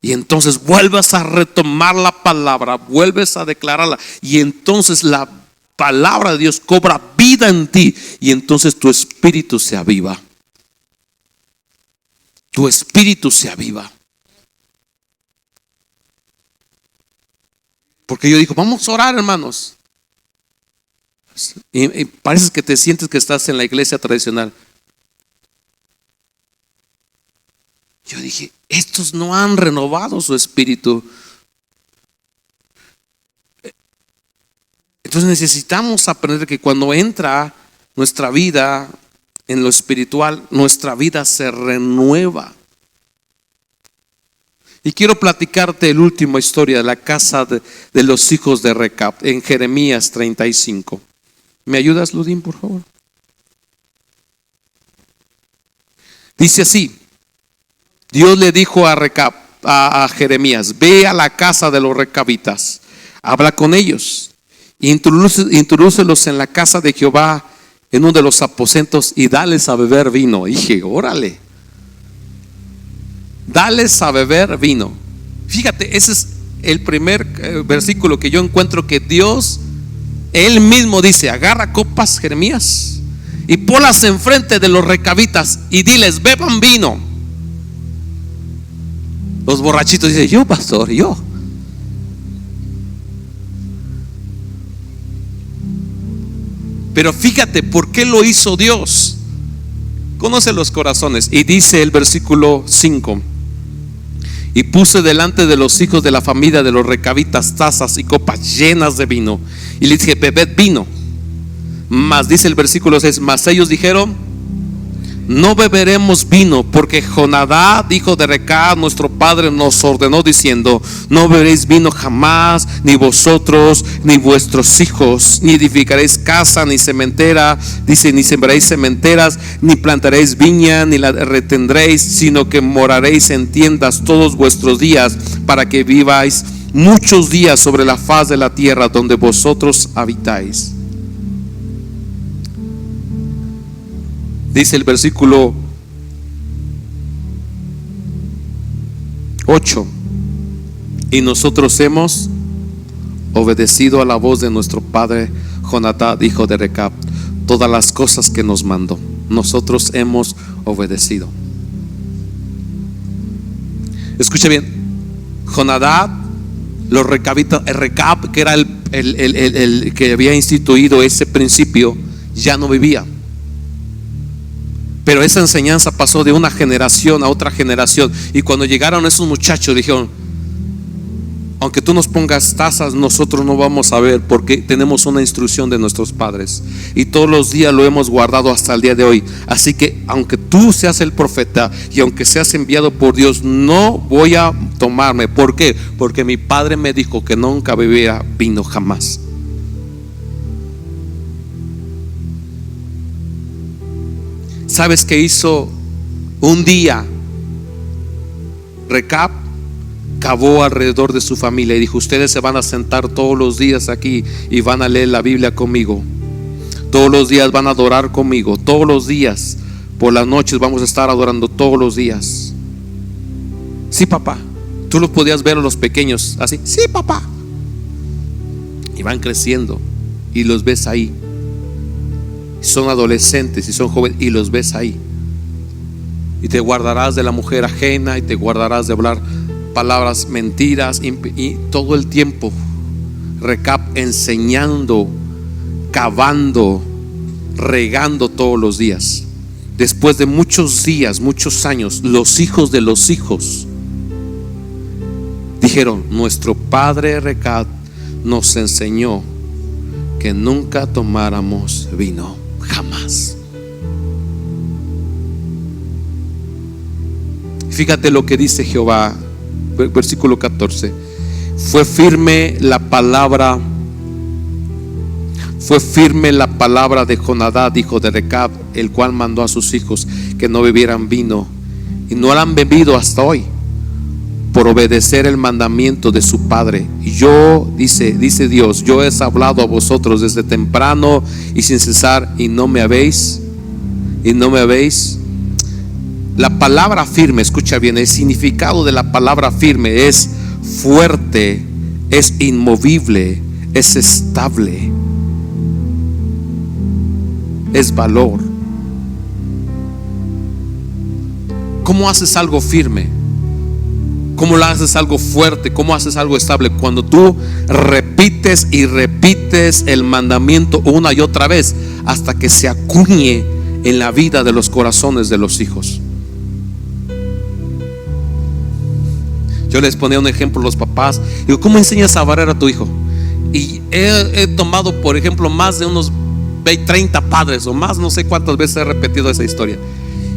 Y entonces vuelves a retomar la palabra, vuelves a declararla. Y entonces la palabra de Dios cobra vida en ti. Y entonces tu espíritu se aviva. Tu espíritu se aviva. Porque yo digo, vamos a orar, hermanos. Y parece que te sientes que estás en la iglesia tradicional. Yo dije, estos no han renovado su espíritu. Entonces necesitamos aprender que cuando entra nuestra vida en lo espiritual, nuestra vida se renueva. Y quiero platicarte la última historia de la casa de los hijos de Recab en Jeremías 35. ¿Me ayudas, Ludín, por favor? Dice así: Dios le dijo a Recab, a Jeremías, ve a la casa de los recabitas, habla con ellos, introdúcelos en la casa de Jehová, en uno de los aposentos, y dales a beber vino. Y dije, órale, dales a beber vino. Fíjate, ese es el primer versículo que yo encuentro que Dios, Él mismo dice, agarra copas, Jeremías, y ponlas enfrente de los recabitas y diles, beban vino. Los borrachitos dicen, yo, pastor, yo. Pero fíjate, ¿por qué lo hizo Dios? Conoce los corazones. Y dice el versículo 5: y puse delante de los hijos de la familia de los recabitas tazas y copas llenas de vino, y les dije: bebed vino. Mas dice el versículo 6: mas ellos dijeron: no beberemos vino, porque Jonadab, hijo de Recab, nuestro padre, nos ordenó diciendo: no beberéis vino jamás, ni vosotros, ni vuestros hijos, ni edificaréis casa, ni cementera, dice, ni sembraréis cementeras, ni plantaréis viña, ni la retendréis, sino que moraréis en tiendas todos vuestros días, para que viváis muchos días sobre la faz de la tierra donde vosotros habitáis. Dice el versículo 8: y nosotros hemos obedecido a la voz de nuestro padre Jonadab, hijo de Recab, todas las cosas que nos mandó. Nosotros hemos obedecido. Escucha bien. Jonadab, los recabitas, el Recab, que era el que había instituido ese principio, ya no vivía. Pero esa enseñanza pasó de una generación a otra generación. Y cuando llegaron esos muchachos, dijeron: aunque tú nos pongas tazas, nosotros no vamos a ver, porque tenemos una instrucción de nuestros padres, y todos los días lo hemos guardado hasta el día de hoy. Así que aunque tú seas el profeta y aunque seas enviado por Dios, no voy a tomarme. ¿Por qué? Porque mi padre me dijo que nunca bebiera vino jamás. ¿Sabes qué hizo un día Recab? Cavó alrededor de su familia y dijo: ustedes se van a sentar todos los días aquí y van a leer la Biblia conmigo. Todos los días van a adorar conmigo. Todos los días, por las noches, vamos a estar adorando todos los días. Sí, papá. Tú los podías ver a los pequeños así: sí, papá. Y van creciendo y los ves ahí. Son adolescentes y son jóvenes y los ves ahí. Y te guardarás de la mujer ajena, y te guardarás de hablar palabras mentiras, y todo el tiempo Recab enseñando, cavando, regando todos los días. Después de muchos días, muchos años, los hijos de los hijos dijeron: nuestro padre Recab nos enseñó que nunca tomáramos vino, jamás. Fíjate lo que dice Jehová, versículo 14: fue firme la palabra de Jonadab, hijo de Recab, el cual mandó a sus hijos que no bebieran vino, y no la han bebido hasta hoy, por obedecer el mandamiento de su padre. Y yo, dice Dios, yo he hablado a vosotros desde temprano y sin cesar, y no me habéis. La palabra firme, escucha bien, el significado de la palabra firme es fuerte, es inmovible, es estable, es valor. ¿Cómo haces algo firme? ¿Cómo lo haces algo fuerte? ¿Cómo haces algo estable? Cuando tú repites y repites el mandamiento una y otra vez, hasta que se acuñe en la vida de los corazones de los hijos. Yo les ponía un ejemplo a los papás. Digo: ¿cómo enseñas a barrer a tu hijo? Y he tomado, por ejemplo, más de unos 30 padres o más, no sé cuántas veces he repetido esa historia.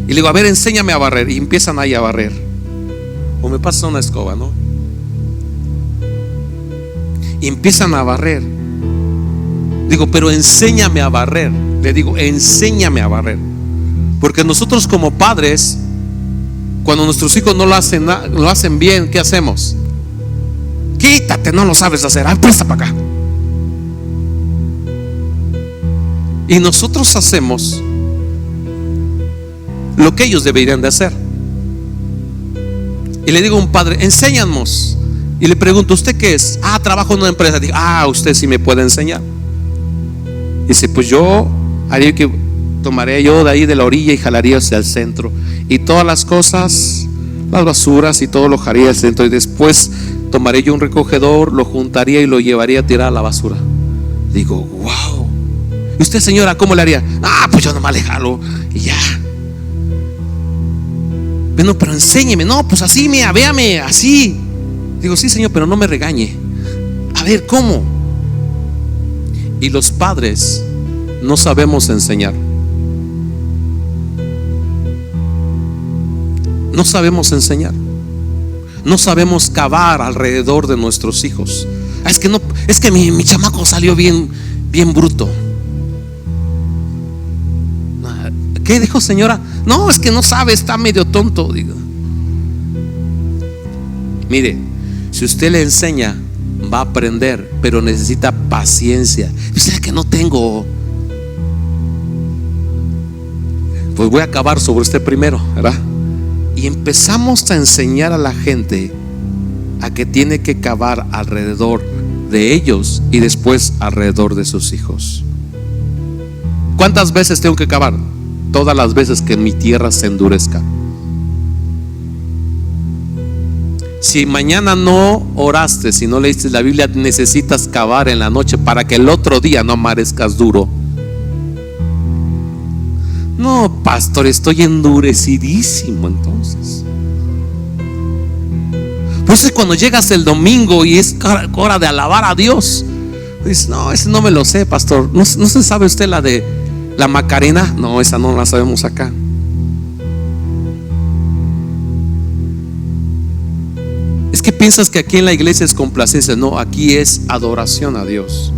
Y le digo: a ver, enséñame a barrer. Y empiezan ahí a barrer. O me pasa una escoba, ¿no? Y empiezan a barrer. Digo: pero enséñame a barrer. Le digo: enséñame a barrer. Porque nosotros como padres, cuando nuestros hijos no lo hacen bien, ¿qué hacemos? Quítate, no lo sabes hacer. Presta para acá. Y nosotros hacemos lo que ellos deberían de hacer. Y le digo a un padre: enséñanos. Y le pregunto: ¿usted qué es? Trabajo en una empresa. Digo: usted sí me puede enseñar. Y dice: pues yo haría que tomaré yo de ahí de la orilla y jalaría hacia el centro, y todas las cosas, las basuras y todo lo haría al centro, y después tomaré yo un recogedor, lo juntaría y lo llevaría a tirar a la basura. Digo: wow. ¿Y usted, señora, cómo le haría? Pues yo nomás le jalo y ya. Bueno, pero enséñeme. No, pues así, mira, véame, así. Digo, sí, Señor, pero no me regañe. A ver, ¿cómo? Y los padres no sabemos enseñar. No sabemos enseñar. No sabemos cavar alrededor de nuestros hijos. Es que no, es que mi chamaco salió bien bruto. ¿Qué dijo, señora? No, es que no sabe, está medio tonto. Digo, mire, si usted le enseña, va a aprender, pero necesita paciencia. ¿Será que no tengo? Pues voy a acabar sobre usted primero, ¿verdad? Y empezamos a enseñar a la gente a que tiene que cavar alrededor de ellos y después alrededor de sus hijos. ¿Cuántas veces tengo que cavar? Todas las veces que mi tierra se endurezca. Si mañana no oraste, si no leíste la Biblia, necesitas cavar en la noche para que el otro día no amanezcas duro. No, pastor, estoy endurecidísimo entonces. Por eso cuando llegas el domingo y es hora de alabar a Dios, dices, no, ese no me lo sé, pastor. ¿No se sabe usted la de la Macarena? No, esa no la sabemos acá. Es que piensas que aquí en la iglesia es complacencia. No, aquí es adoración a Dios.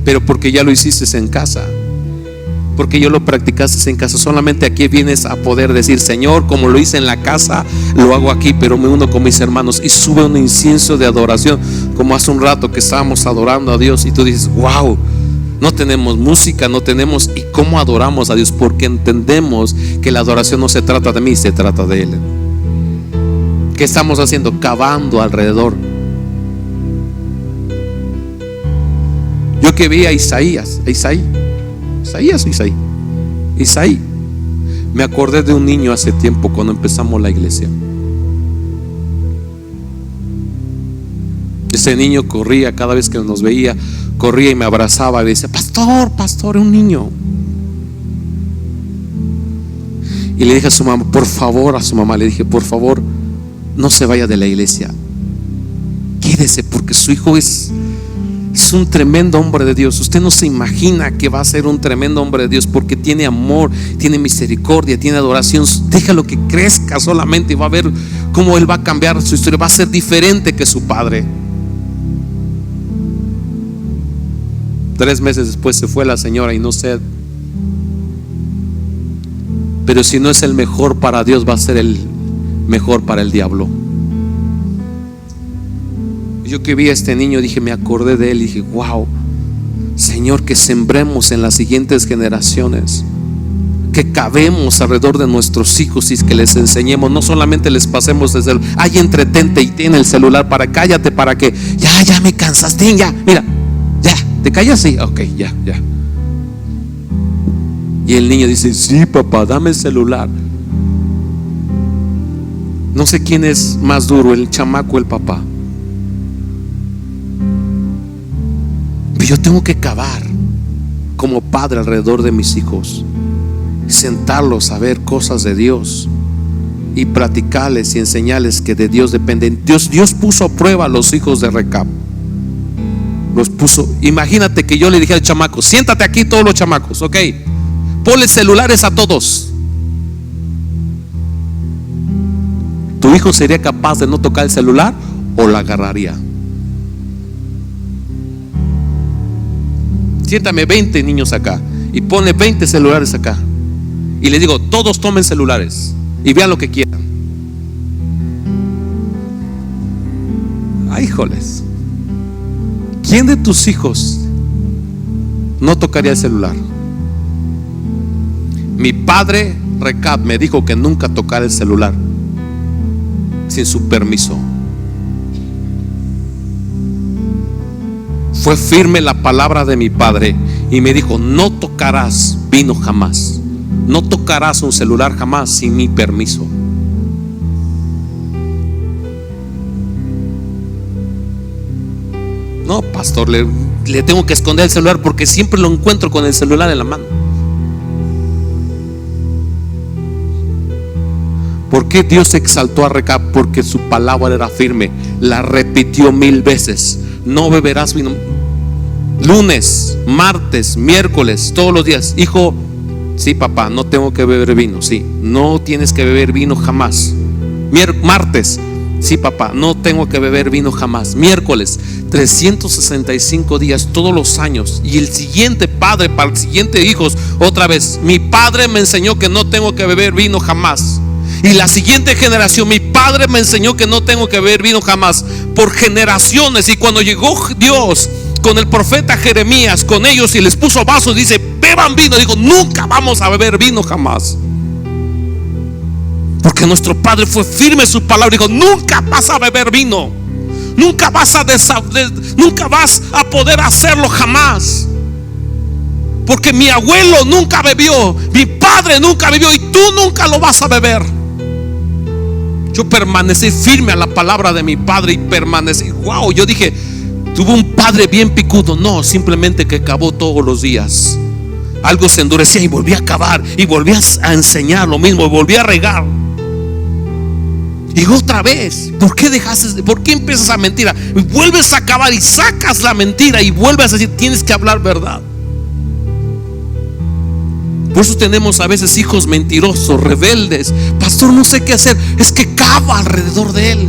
Pero porque ya lo hiciste en casa, porque yo lo practicaste en casa. Solamente aquí vienes a poder decir, Señor, como lo hice en la casa, lo hago aquí, pero me uno con mis hermanos y sube un incienso de adoración, como hace un rato que estábamos adorando a Dios. Y tú dices, wow, no tenemos música, no tenemos. ¿Y cómo adoramos a Dios? Porque entendemos que la adoración no se trata de mí, se trata de Él. ¿Qué estamos haciendo? Cavando alrededor. Yo que vi a Isaí, me acordé de un niño hace tiempo cuando empezamos la iglesia. Ese niño corría cada vez que nos veía, corría y me abrazaba y decía, pastor, un niño. Y le dije a su mamá, por favor, por favor, no se vaya de la iglesia, quédese, porque su hijo es un tremendo hombre de Dios. Usted no se imagina que va a ser un tremendo hombre de Dios, porque tiene amor, tiene misericordia, tiene adoración. Déjalo que crezca solamente y va a ver cómo él va a cambiar su historia, va a ser diferente que su padre. 3 meses después se fue la señora y no sé. Pero si no es el mejor para Dios, va a ser el mejor para el diablo. Yo que vi a este niño, dije, me acordé de él y dije, wow, Señor, que sembremos en las siguientes generaciones, que cavemos alrededor de nuestros hijos y que les enseñemos. No solamente les pasemos desde el, ay, entretente y tiene el celular para, cállate, para que ya me cansaste, ya, mira, ya, ¿te callas? Sí, ok, ya. Y el niño dice, sí, papá, dame el celular. No sé quién es más duro, el chamaco o el papá. Pero yo tengo que cavar como padre alrededor de mis hijos, sentarlos a ver cosas de Dios y platicarles y enseñarles que de Dios dependen. Dios puso a prueba a los hijos de Recab. Los puso. Imagínate que yo le dije al chamaco, siéntate aquí, todos los chamacos, ok, ponle celulares a todos. ¿Tu hijo sería capaz de no tocar el celular o la agarraría? Siéntame 20 niños acá y pone 20 celulares acá y le digo, todos tomen celulares y vean lo que quieran. Ay, híjoles, ¿quién de tus hijos no tocaría el celular? Mi padre Recab me dijo que nunca tocara el celular sin su permiso. Fue firme la palabra de mi padre y me dijo, no tocarás vino jamás, no tocarás un celular jamás sin mi permiso. No, pastor, le tengo que esconder el celular porque siempre lo encuentro con el celular en la mano. ¿Por qué Dios exaltó a Recab? Porque su palabra era firme. La repitió 1000 veces. No beberás vino. Lunes, martes, miércoles, todos los días. Hijo, sí papá, no tengo que beber vino. Sí, no tienes que beber vino jamás. Martes, sí papá, no tengo que beber vino jamás. Miércoles, 365 días todos los años. Y el siguiente padre, para el siguiente hijos, otra vez: mi padre me enseñó que no tengo que beber vino jamás. Y la siguiente generación: mi padre me enseñó que no tengo que beber vino jamás. Por generaciones. Y cuando llegó Dios con el profeta Jeremías, con ellos, y les puso vasos, dice: beban vino. Digo: nunca vamos a beber vino jamás. Porque nuestro padre fue firme en su palabra. Dijo: nunca vas a beber vino. Nunca vas a poder hacerlo jamás. Porque mi abuelo nunca bebió, mi padre nunca bebió, y tú nunca lo vas a beber. Yo permanecí firme a la palabra de mi padre y permanecí. Wow, yo dije: tuvo un padre bien picudo. No, simplemente que cavó todos los días. Algo se endurecía y volvía a cavar, y volvía a enseñar lo mismo, y volvía a regar. Y otra vez: ¿por qué empiezas a mentir? Y vuelves a cavar y sacas la mentira y vuelves a decir: tienes que hablar verdad. Por eso tenemos a veces hijos mentirosos, rebeldes. Pastor, no sé qué hacer. Es que cava alrededor de él.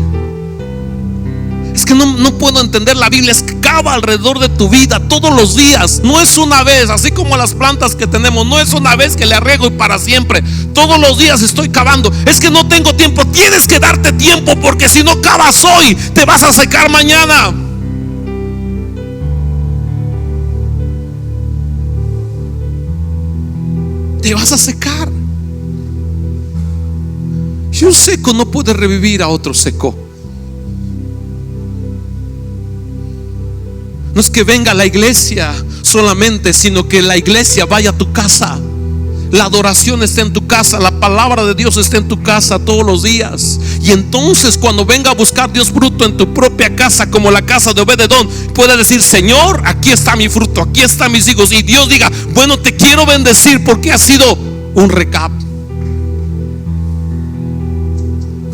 Es que no puedo entender la Biblia. Es que cava alrededor de tu vida todos los días. No es una vez, así como las plantas que tenemos. No es una vez que le arreglo y para siempre. Todos los días estoy cavando. Es que no tengo tiempo. Tienes que darte tiempo, porque si no cavas hoy, te vas a secar mañana. Te vas a secar. Y un seco no puede revivir a otro seco. No es que venga a la iglesia solamente, sino que la iglesia vaya a tu casa. La adoración está en tu casa, la palabra de Dios está en tu casa todos los días. Y entonces, cuando venga a buscar Dios fruto en tu propia casa, como la casa de Obed-edom, puede decir: Señor, aquí está mi fruto, aquí están mis hijos. Y Dios diga: bueno, te quiero bendecir porque has sido un Recab.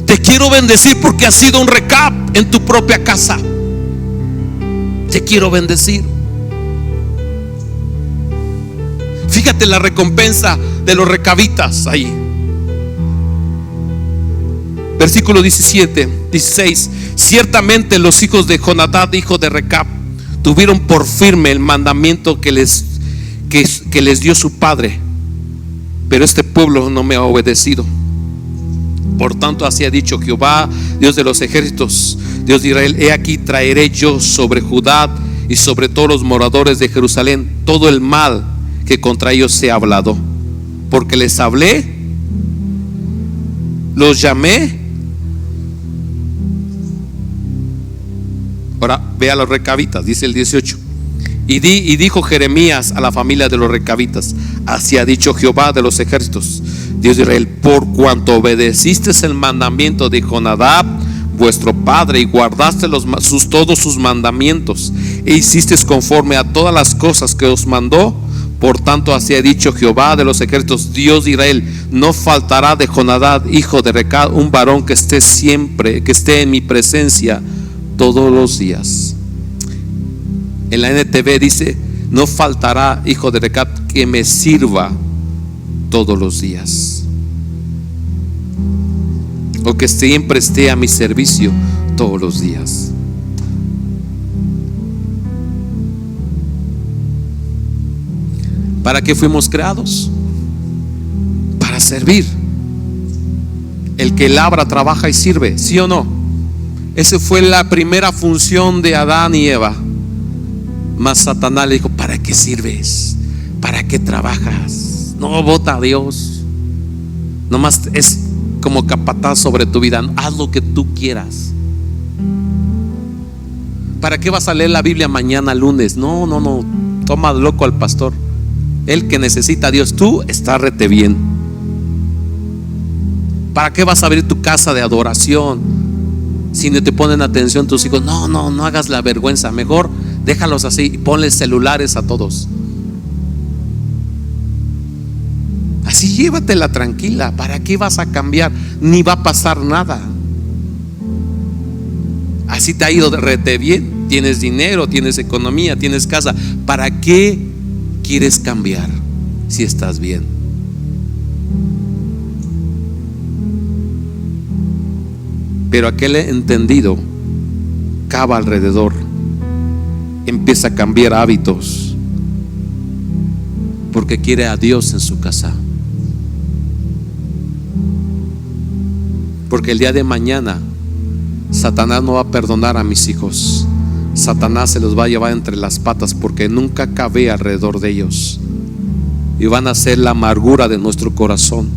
Te quiero bendecir porque has sido un Recab en tu propia casa. Te quiero bendecir. Fíjate la recompensa de los recabitas ahí. Versículo 16: ciertamente los hijos de Jonadab, hijo de Recab, tuvieron por firme el mandamiento que les dio su padre, pero este pueblo no me ha obedecido. Por tanto, así ha dicho Jehová, Dios de los ejércitos, Dios de Israel: he aquí traeré yo sobre Judá y sobre todos los moradores de Jerusalén todo el mal que contra ellos se ha hablado, porque les hablé, los llamé. Ahora ve a los recabitas, dice el 18: y dijo Jeremías a la familia de los recabitas: así ha dicho Jehová de los ejércitos, Dios de Israel: por cuanto obedeciste el mandamiento de Jonadab vuestro padre, y guardaste todos sus mandamientos, e hiciste conforme a todas las cosas que os mandó, por tanto así ha dicho Jehová de los ejércitos, Dios de Israel: no faltará de Jonadab, hijo de Recab, un varón que esté en mi presencia todos los días. En la NTV dice: no faltará, hijo de Recab, que me sirva todos los días, o que siempre esté a mi servicio todos los días. ¿Para qué fuimos creados? Para servir. El que labra, trabaja y sirve, ¿sí o no? Esa fue la primera función de Adán y Eva. Mas Satanás le dijo: ¿para qué sirves? ¿Para qué trabajas? No, vota a Dios. Nomás es como capataz sobre tu vida. Haz lo que tú quieras. ¿Para qué vas a leer la Biblia mañana lunes? No, toma loco al pastor. El que necesita a Dios, tú estás rete bien. ¿Para qué vas a abrir tu casa de adoración si no te ponen atención tus hijos? No hagas la vergüenza. Mejor déjalos así y ponles celulares a todos. Así llévatela tranquila. ¿Para qué vas a cambiar? Ni va a pasar nada. Así te ha ido de rete bien. Tienes dinero, tienes economía, tienes casa. ¿Para qué quieres cambiar si estás bien? Pero aquel entendido cava alrededor, empieza a cambiar hábitos, porque quiere a Dios en su casa. Porque el día de mañana Satanás no va a perdonar a mis hijos. Satanás se los va a llevar entre las patas, porque nunca cabe alrededor de ellos, y van a ser la amargura de nuestro corazón.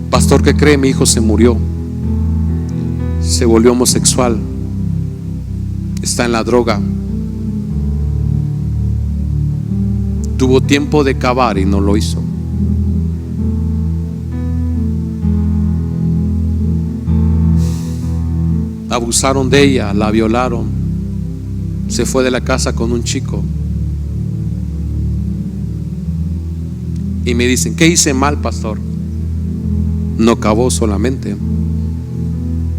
Pastor, ¿qué cree? Mi hijo se murió, se volvió homosexual, está en la droga. Tuvo tiempo de cavar y no lo hizo. Abusaron de ella, la violaron, se fue de la casa con un chico. Y me dicen, ¿qué hice mal, pastor? No cavó solamente,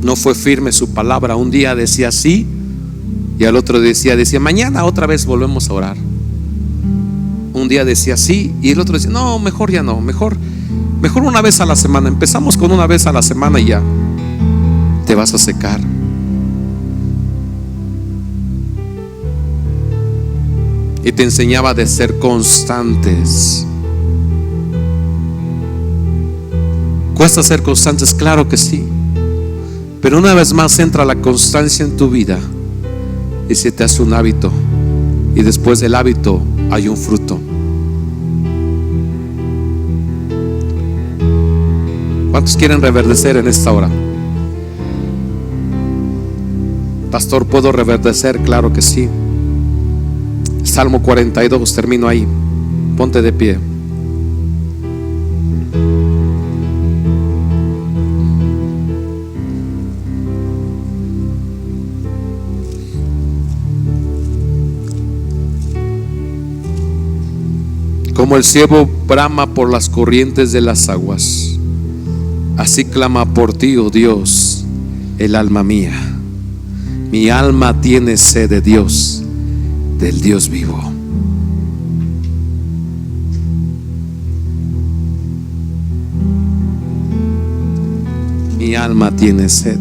no fue firme su palabra. Un día decía sí y al otro decía mañana otra vez volvemos a orar. Un día decía sí y el otro decía no, mejor ya no, mejor una vez a la semana. Empezamos con una vez a la semana y ya te vas a secar. Y te enseñaba de ser constantes. ¿Cuesta ser constantes? Claro que sí. Pero una vez más entra la constancia en tu vida y se te hace un hábito, y después del hábito hay un fruto. ¿Cuántos quieren reverdecer en esta hora? Pastor, ¿puedo reverdecer? Claro que sí. Salmo 42, termino ahí. Ponte de pie. Como el ciervo brama por las corrientes de las aguas, así clama por ti, oh Dios, el alma mía. Mi alma tiene sed de Dios, del Dios vivo. Mi alma tiene sed.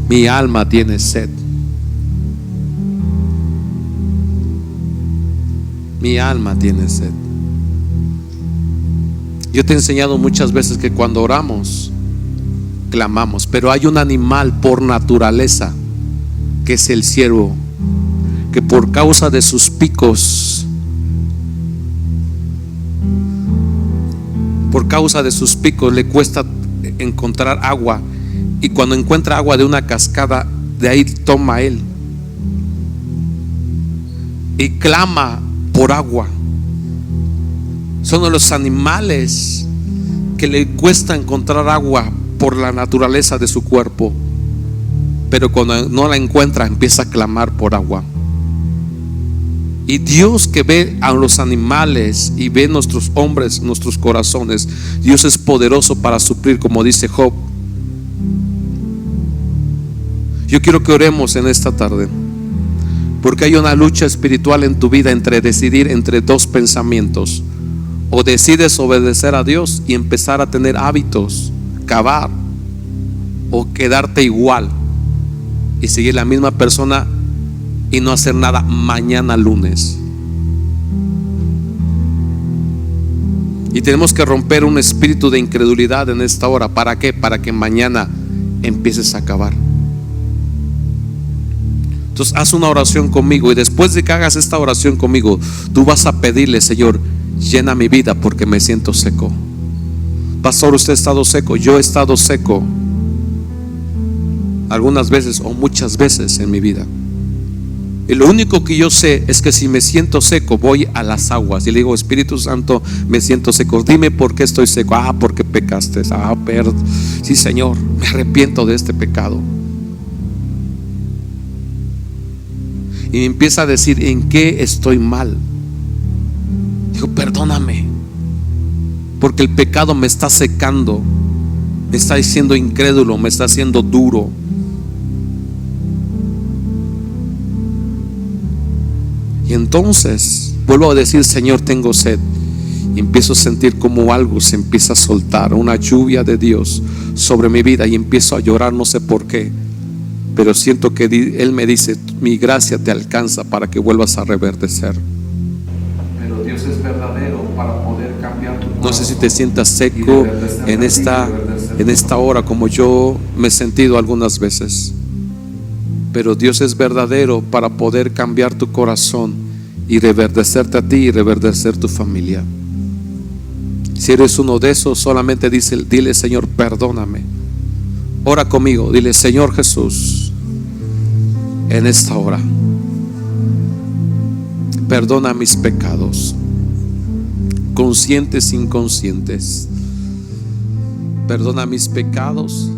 Mi alma tiene sed. Mi alma tiene sed. Yo te he enseñado muchas veces que cuando oramos, clamamos, pero hay un animal por naturaleza, que es el ciervo, que por causa de sus picos, le cuesta encontrar agua, y cuando encuentra agua de una cascada, de ahí toma él y clama por agua. Son de los animales que le cuesta encontrar agua por la naturaleza de su cuerpo, pero cuando no la encuentra empieza a clamar por agua. Y Dios, que ve a los animales y ve nuestros hombres, nuestros corazones, Dios es poderoso para suplir, como dice Job. Yo quiero que oremos en esta tarde, porque hay una lucha espiritual en tu vida entre decidir entre dos pensamientos. O decides obedecer a Dios y empezar a tener hábitos, cavar, o quedarte igual y seguir la misma persona y no hacer nada mañana lunes. Y tenemos que romper un espíritu de incredulidad en esta hora. ¿Para qué? Para que mañana empieces a cavar. Entonces haz una oración conmigo, y después de que hagas esta oración conmigo, tú vas a pedirle: Señor, llena mi vida porque me siento seco. Pastor, usted ha estado seco. Yo he estado seco algunas veces o muchas veces en mi vida, y lo único que yo sé es que si me siento seco, voy a las aguas y le digo: Espíritu Santo, me siento seco, dime por qué estoy seco. Porque pecaste. Sí, Señor, me arrepiento de este pecado. y empieza a decir: ¿en qué estoy mal? Digo: perdóname, porque el pecado me está secando, me está haciendo incrédulo, me está haciendo duro. Y entonces vuelvo a decir: Señor, tengo sed. Y empiezo a sentir como algo se empieza a soltar, una lluvia de Dios sobre mi vida, y empiezo a llorar, no sé por qué, pero siento que Él me dice: mi gracia te alcanza para que vuelvas a reverdecer. Pero Dios es verdadero para poder cambiar tu corazón. No sé si te sientas seco en esta hora, como yo me he sentido algunas veces, pero Dios es verdadero para poder cambiar tu corazón y reverdecerte a ti y reverdecer tu familia. Si eres uno de esos, solamente dile: Señor, perdóname. Ora conmigo, dile: Señor Jesús, en esta hora, perdona mis pecados, conscientes e inconscientes. Perdona mis pecados